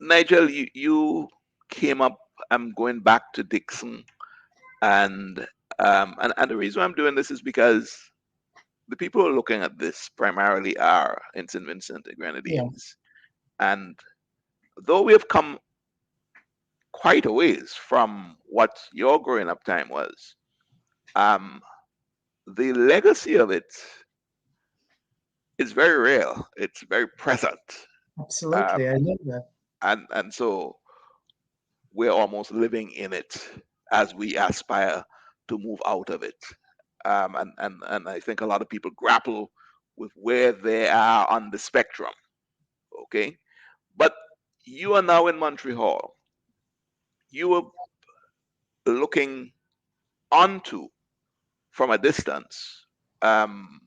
Nigel, you came up. I'm going back to Dixon, and and the reason I'm doing this is because the people who are looking at this primarily are in St. Vincent and Yeah, Grenadines, and though we have come quite a ways from what your growing up time was, um, the legacy of it is very real. It's very present, absolutely. I um, know that. and so we're almost living in it as we aspire to move out of it. And I think a lot of people grapple with where they are on the spectrum. Okay, but you are now in Montreal. You are looking onto from a distance, um,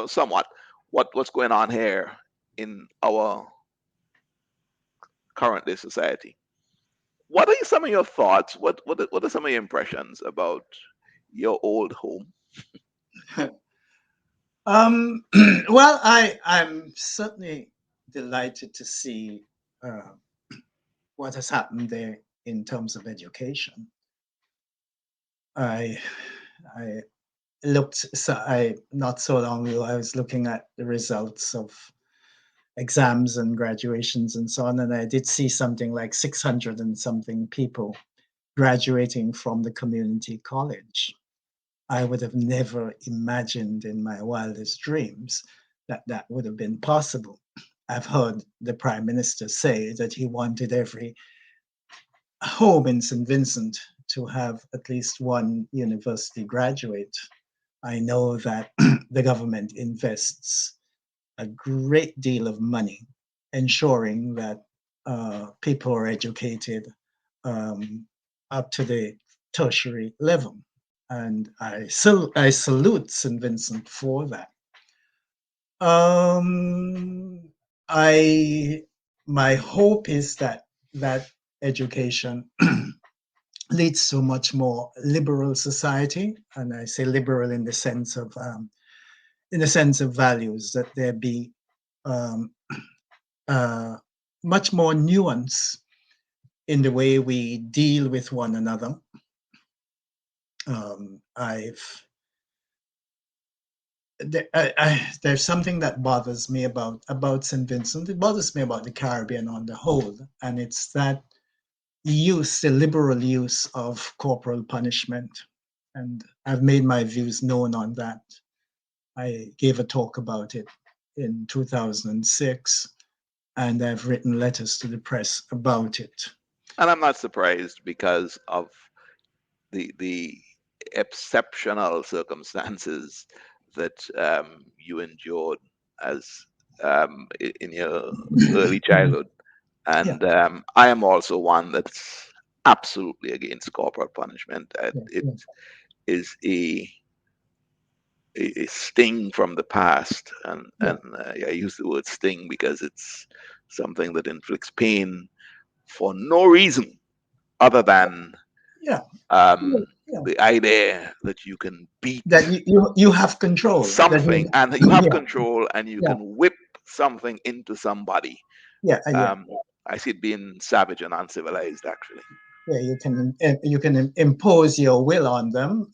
somewhat what's going on here in our current day society. What are some of your thoughts? What are some of your impressions about your old home? um, well, I'm certainly delighted to see uh, what has happened there in terms of education. I, I looked, so I not so long ago, I was looking at the results of exams and graduations and so on, and I did see something like 600 and something people graduating from the community college. I would have never imagined in my wildest dreams that that would have been possible. I've heard the Prime Minister say that he wanted every home in St. Vincent to have at least one university graduate. I know that the government invests a great deal of money ensuring that people are educated um, up to the tertiary level. And I salute St. Vincent for that. Um, I My hope is that that education leads to a much more liberal society, and I say liberal in the sense of values, that there be um, uh, much more nuance in the way we deal with one another. I've there's something that bothers me about St. Vincent. It bothers me about the Caribbean on the whole, and it's that the liberal use of corporal punishment. And I've made my views known on that. I gave a talk about it in 2006, and I've written letters to the press about it. And I'm not surprised because of the exceptional circumstances that you endured as in your early childhood. Yeah, And I am also one that's absolutely against corporal punishment. yeah, It yeah, is a sting from the past, yeah, and I use the word sting because it's something that inflicts pain for no reason other than yeah, um, yeah. the idea that you can beat That you have control. That something you, and you have yeah, control and you yeah, can whip something into somebody. yeah, yeah. Um, I see it being savage and uncivilized, actually. Yeah, you can impose your will on them,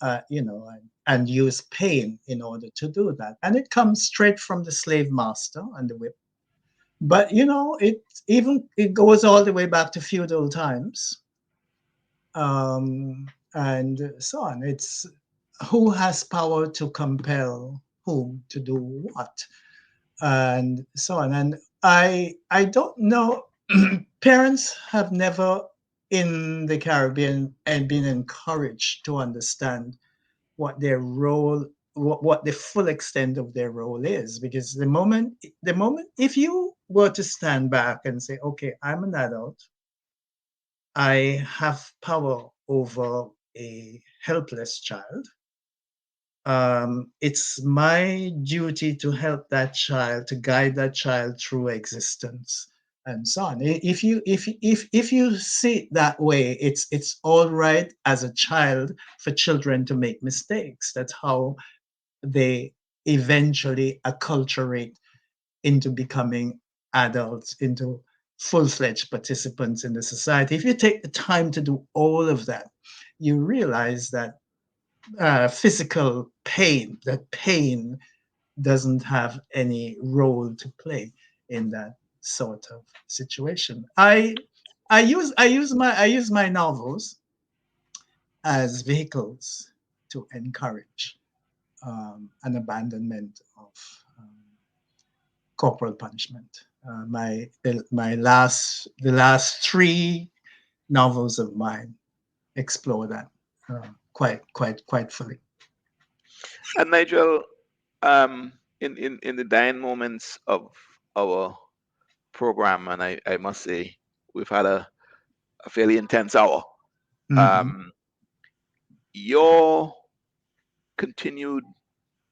and use pain in order to do that, and it comes straight from the slave master and the whip. But it goes all the way back to feudal times, and so on. It's who has power to compel whom to do what, and so on. And I don't know. Parents have never in the Caribbean and been encouraged to understand what their role, what the full extent of their role is, because the moment if you were to stand back and say, okay, I'm an adult, I have power over a helpless child, it's my duty to help that child, to guide that child through existence, and so on. If you see it that way, it's all right as a child for children to make mistakes. That's how they eventually acculturate into becoming adults, into full-fledged participants in the society. If you take the time to do all of that, you realize that physical pain, that pain doesn't have any role to play in that sort of situation. I use my novels as vehicles to encourage an abandonment of um, corporal punishment. The last three novels of mine explore that quite fully. And Nigel, in the dying moments of our program, and I must say, we've had a fairly intense hour. Mhm. Um, your continued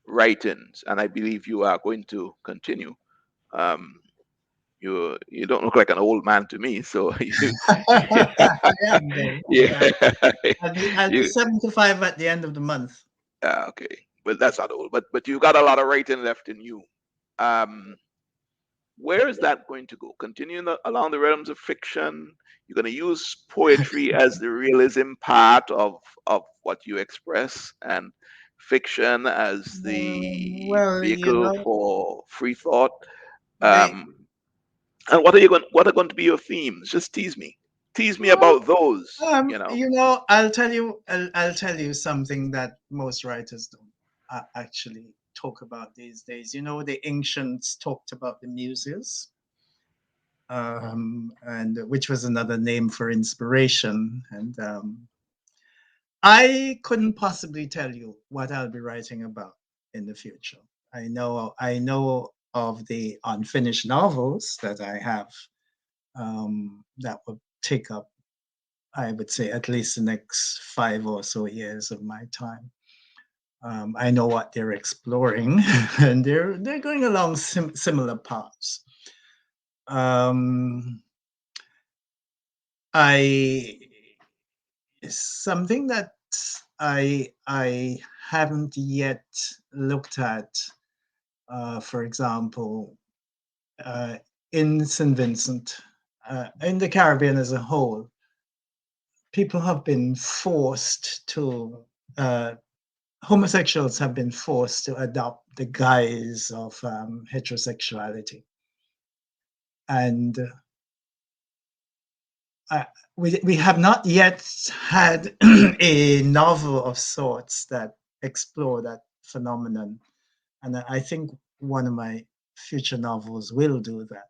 writings, and I believe you are going to continue. Um, you don't look like an old man to me, so you I am though. yeah I'll be you 75 at the end of the month. okay, but that's not old. But you got a lot of writing left in you. Um, where is that going to go? Continuing along the realms of fiction? You're going to use poetry as the realism part of what you express, and fiction as the Well, vehicle for free thought. they Um, and what are going to be your themes? Just tease me. Tease me well, about those, I'll tell you something that most writers don't actually talk about these days. The ancients talked about the muses, and which was another name for inspiration. And I couldn't possibly tell you what I'll be writing about in the future. I know of the unfinished novels that I have, that will take up, I would say, at least the next 5 or so years of my time. I know what they're exploring, and they're going along similar paths. Um, I Something that I haven't yet looked at, for example, uh, in St. Vincent, in the Caribbean as a whole, people have been forced to, homosexuals have been forced to adopt the guise of heterosexuality. And uh, we have not yet had a novel of sorts that explore that phenomenon. And I think one of my future novels will do that.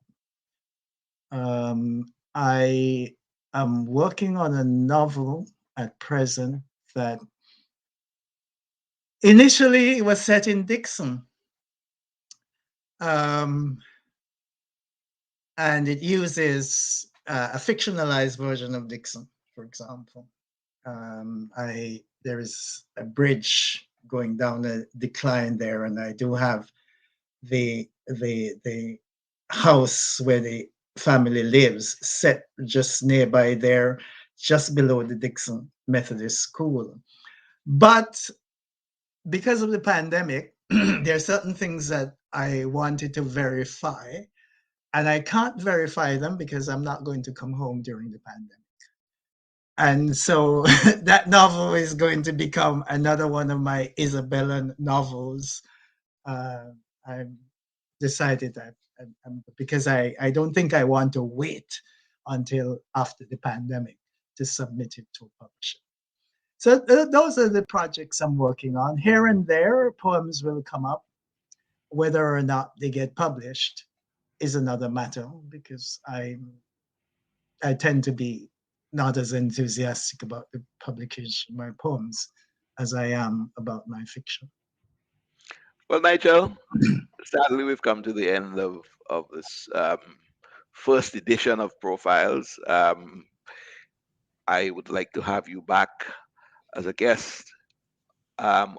I am working on a novel at present that initially was set in Dixon, um, and it uses a fictionalized version of Dixon, for example. There is a bridge going down a decline there, and I do have the house where the family lives set just nearby there, just below the Dixon Methodist School. But because of the pandemic, there are certain things that I wanted to verify, and I can't verify them because I'm not going to come home during the pandemic. And so that novel is going to become another one of my Isabellan novels. I've decided that because I don't think I want to wait until after the pandemic to submit it to a publisher. So those are the projects I'm working on. Here and there, poems will come up. Whether or not they get published is another matter because I tend to be not as enthusiastic about the publication of my poems as I am about my fiction. Well, Nigel, sadly, we've come to the end of this first edition of Profiles. I would like to have you back as a guest on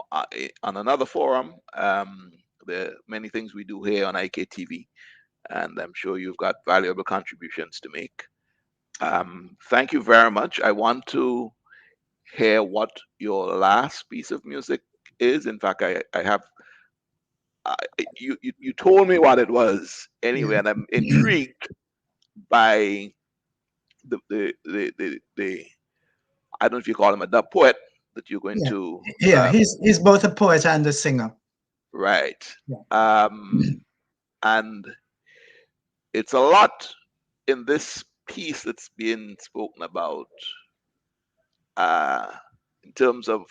another forum. There are many things we do here on IKTV, and I'm sure you've got valuable contributions to make. Thank you very much. I want to hear what your last piece of music is. In fact, I have uh, you told me what it was anyway, Yeah. and I'm intrigued by the I don't know if you call him a poet that you're going Yeah. to Yeah, he's both a poet and a singer. write. Yeah. And it's a lot in this piece that's being spoken about uh, in terms of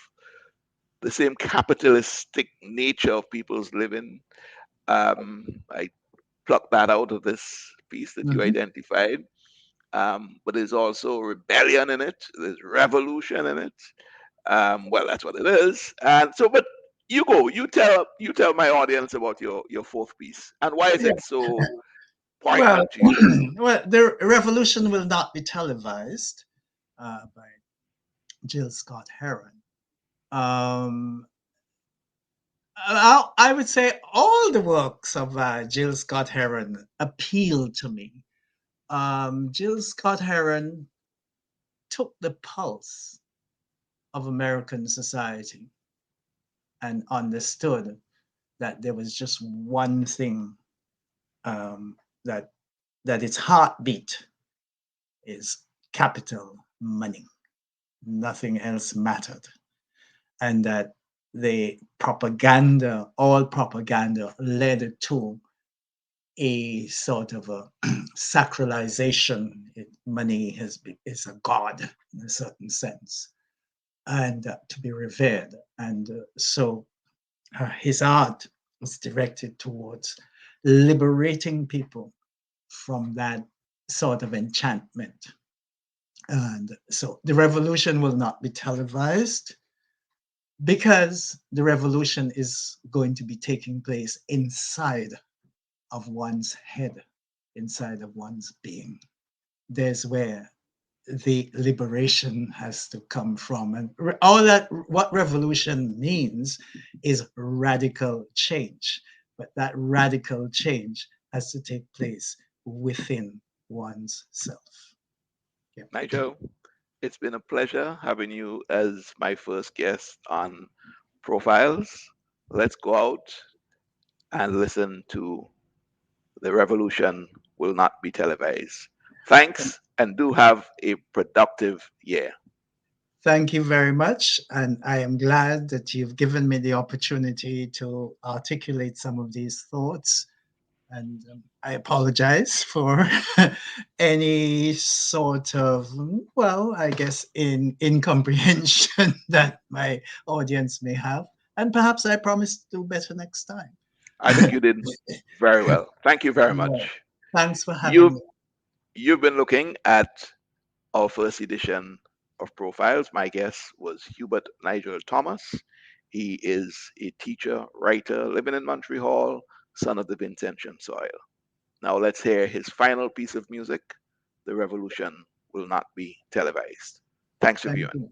the same capitalistic nature of people's living. I plucked that out of this piece that you Mhm. identified. But there's also rebellion in it. There's revolution in it. Well, that's what it is. And so, but you go. You tell my audience about your fourth piece and why is Yeah. it so Well, poignant to you? well, the revolution will not be televised by Jill Scott Heron. Um, I would say all the works of Jill Scott Heron appeal to me. Jill Scott Heron took the pulse of American society and understood that there was just one thing, um, that its heartbeat is capital money. Nothing else mattered, and that the propaganda, all propaganda led to a sort of a sacralization. Money is a god in a certain sense, and to be revered. And so his art was directed towards liberating people from that sort of enchantment. And so the revolution will not be televised because the revolution is going to be taking place inside of one's head, inside of one's being. There's where the liberation has to come from. And all that, what revolution means is radical change. But that radical change has to take place within one's self. Yeah. Nigel, it's been a pleasure having you as my first guest on Profiles. Let's go out and listen to The Revolution Will Not Be Televised. Thanks, and do have a productive year. Thank you very much. And I am glad that you've given me the opportunity to articulate some of these thoughts. And I apologize for any sort of, well, I guess, incomprehension that my audience may have. And perhaps I promise to do better next time. I think you did very well. Thank you very All right. much. Thanks for having You've me. you've been looking at our first edition of Profiles. My guest was Hubert Nigel Thomas. He is a teacher, writer, living in Montreal, son of the Vincentian soil. Now let's hear his final piece of music. The Revolution Will Not Be Televised. Thanks for Thank viewing. you.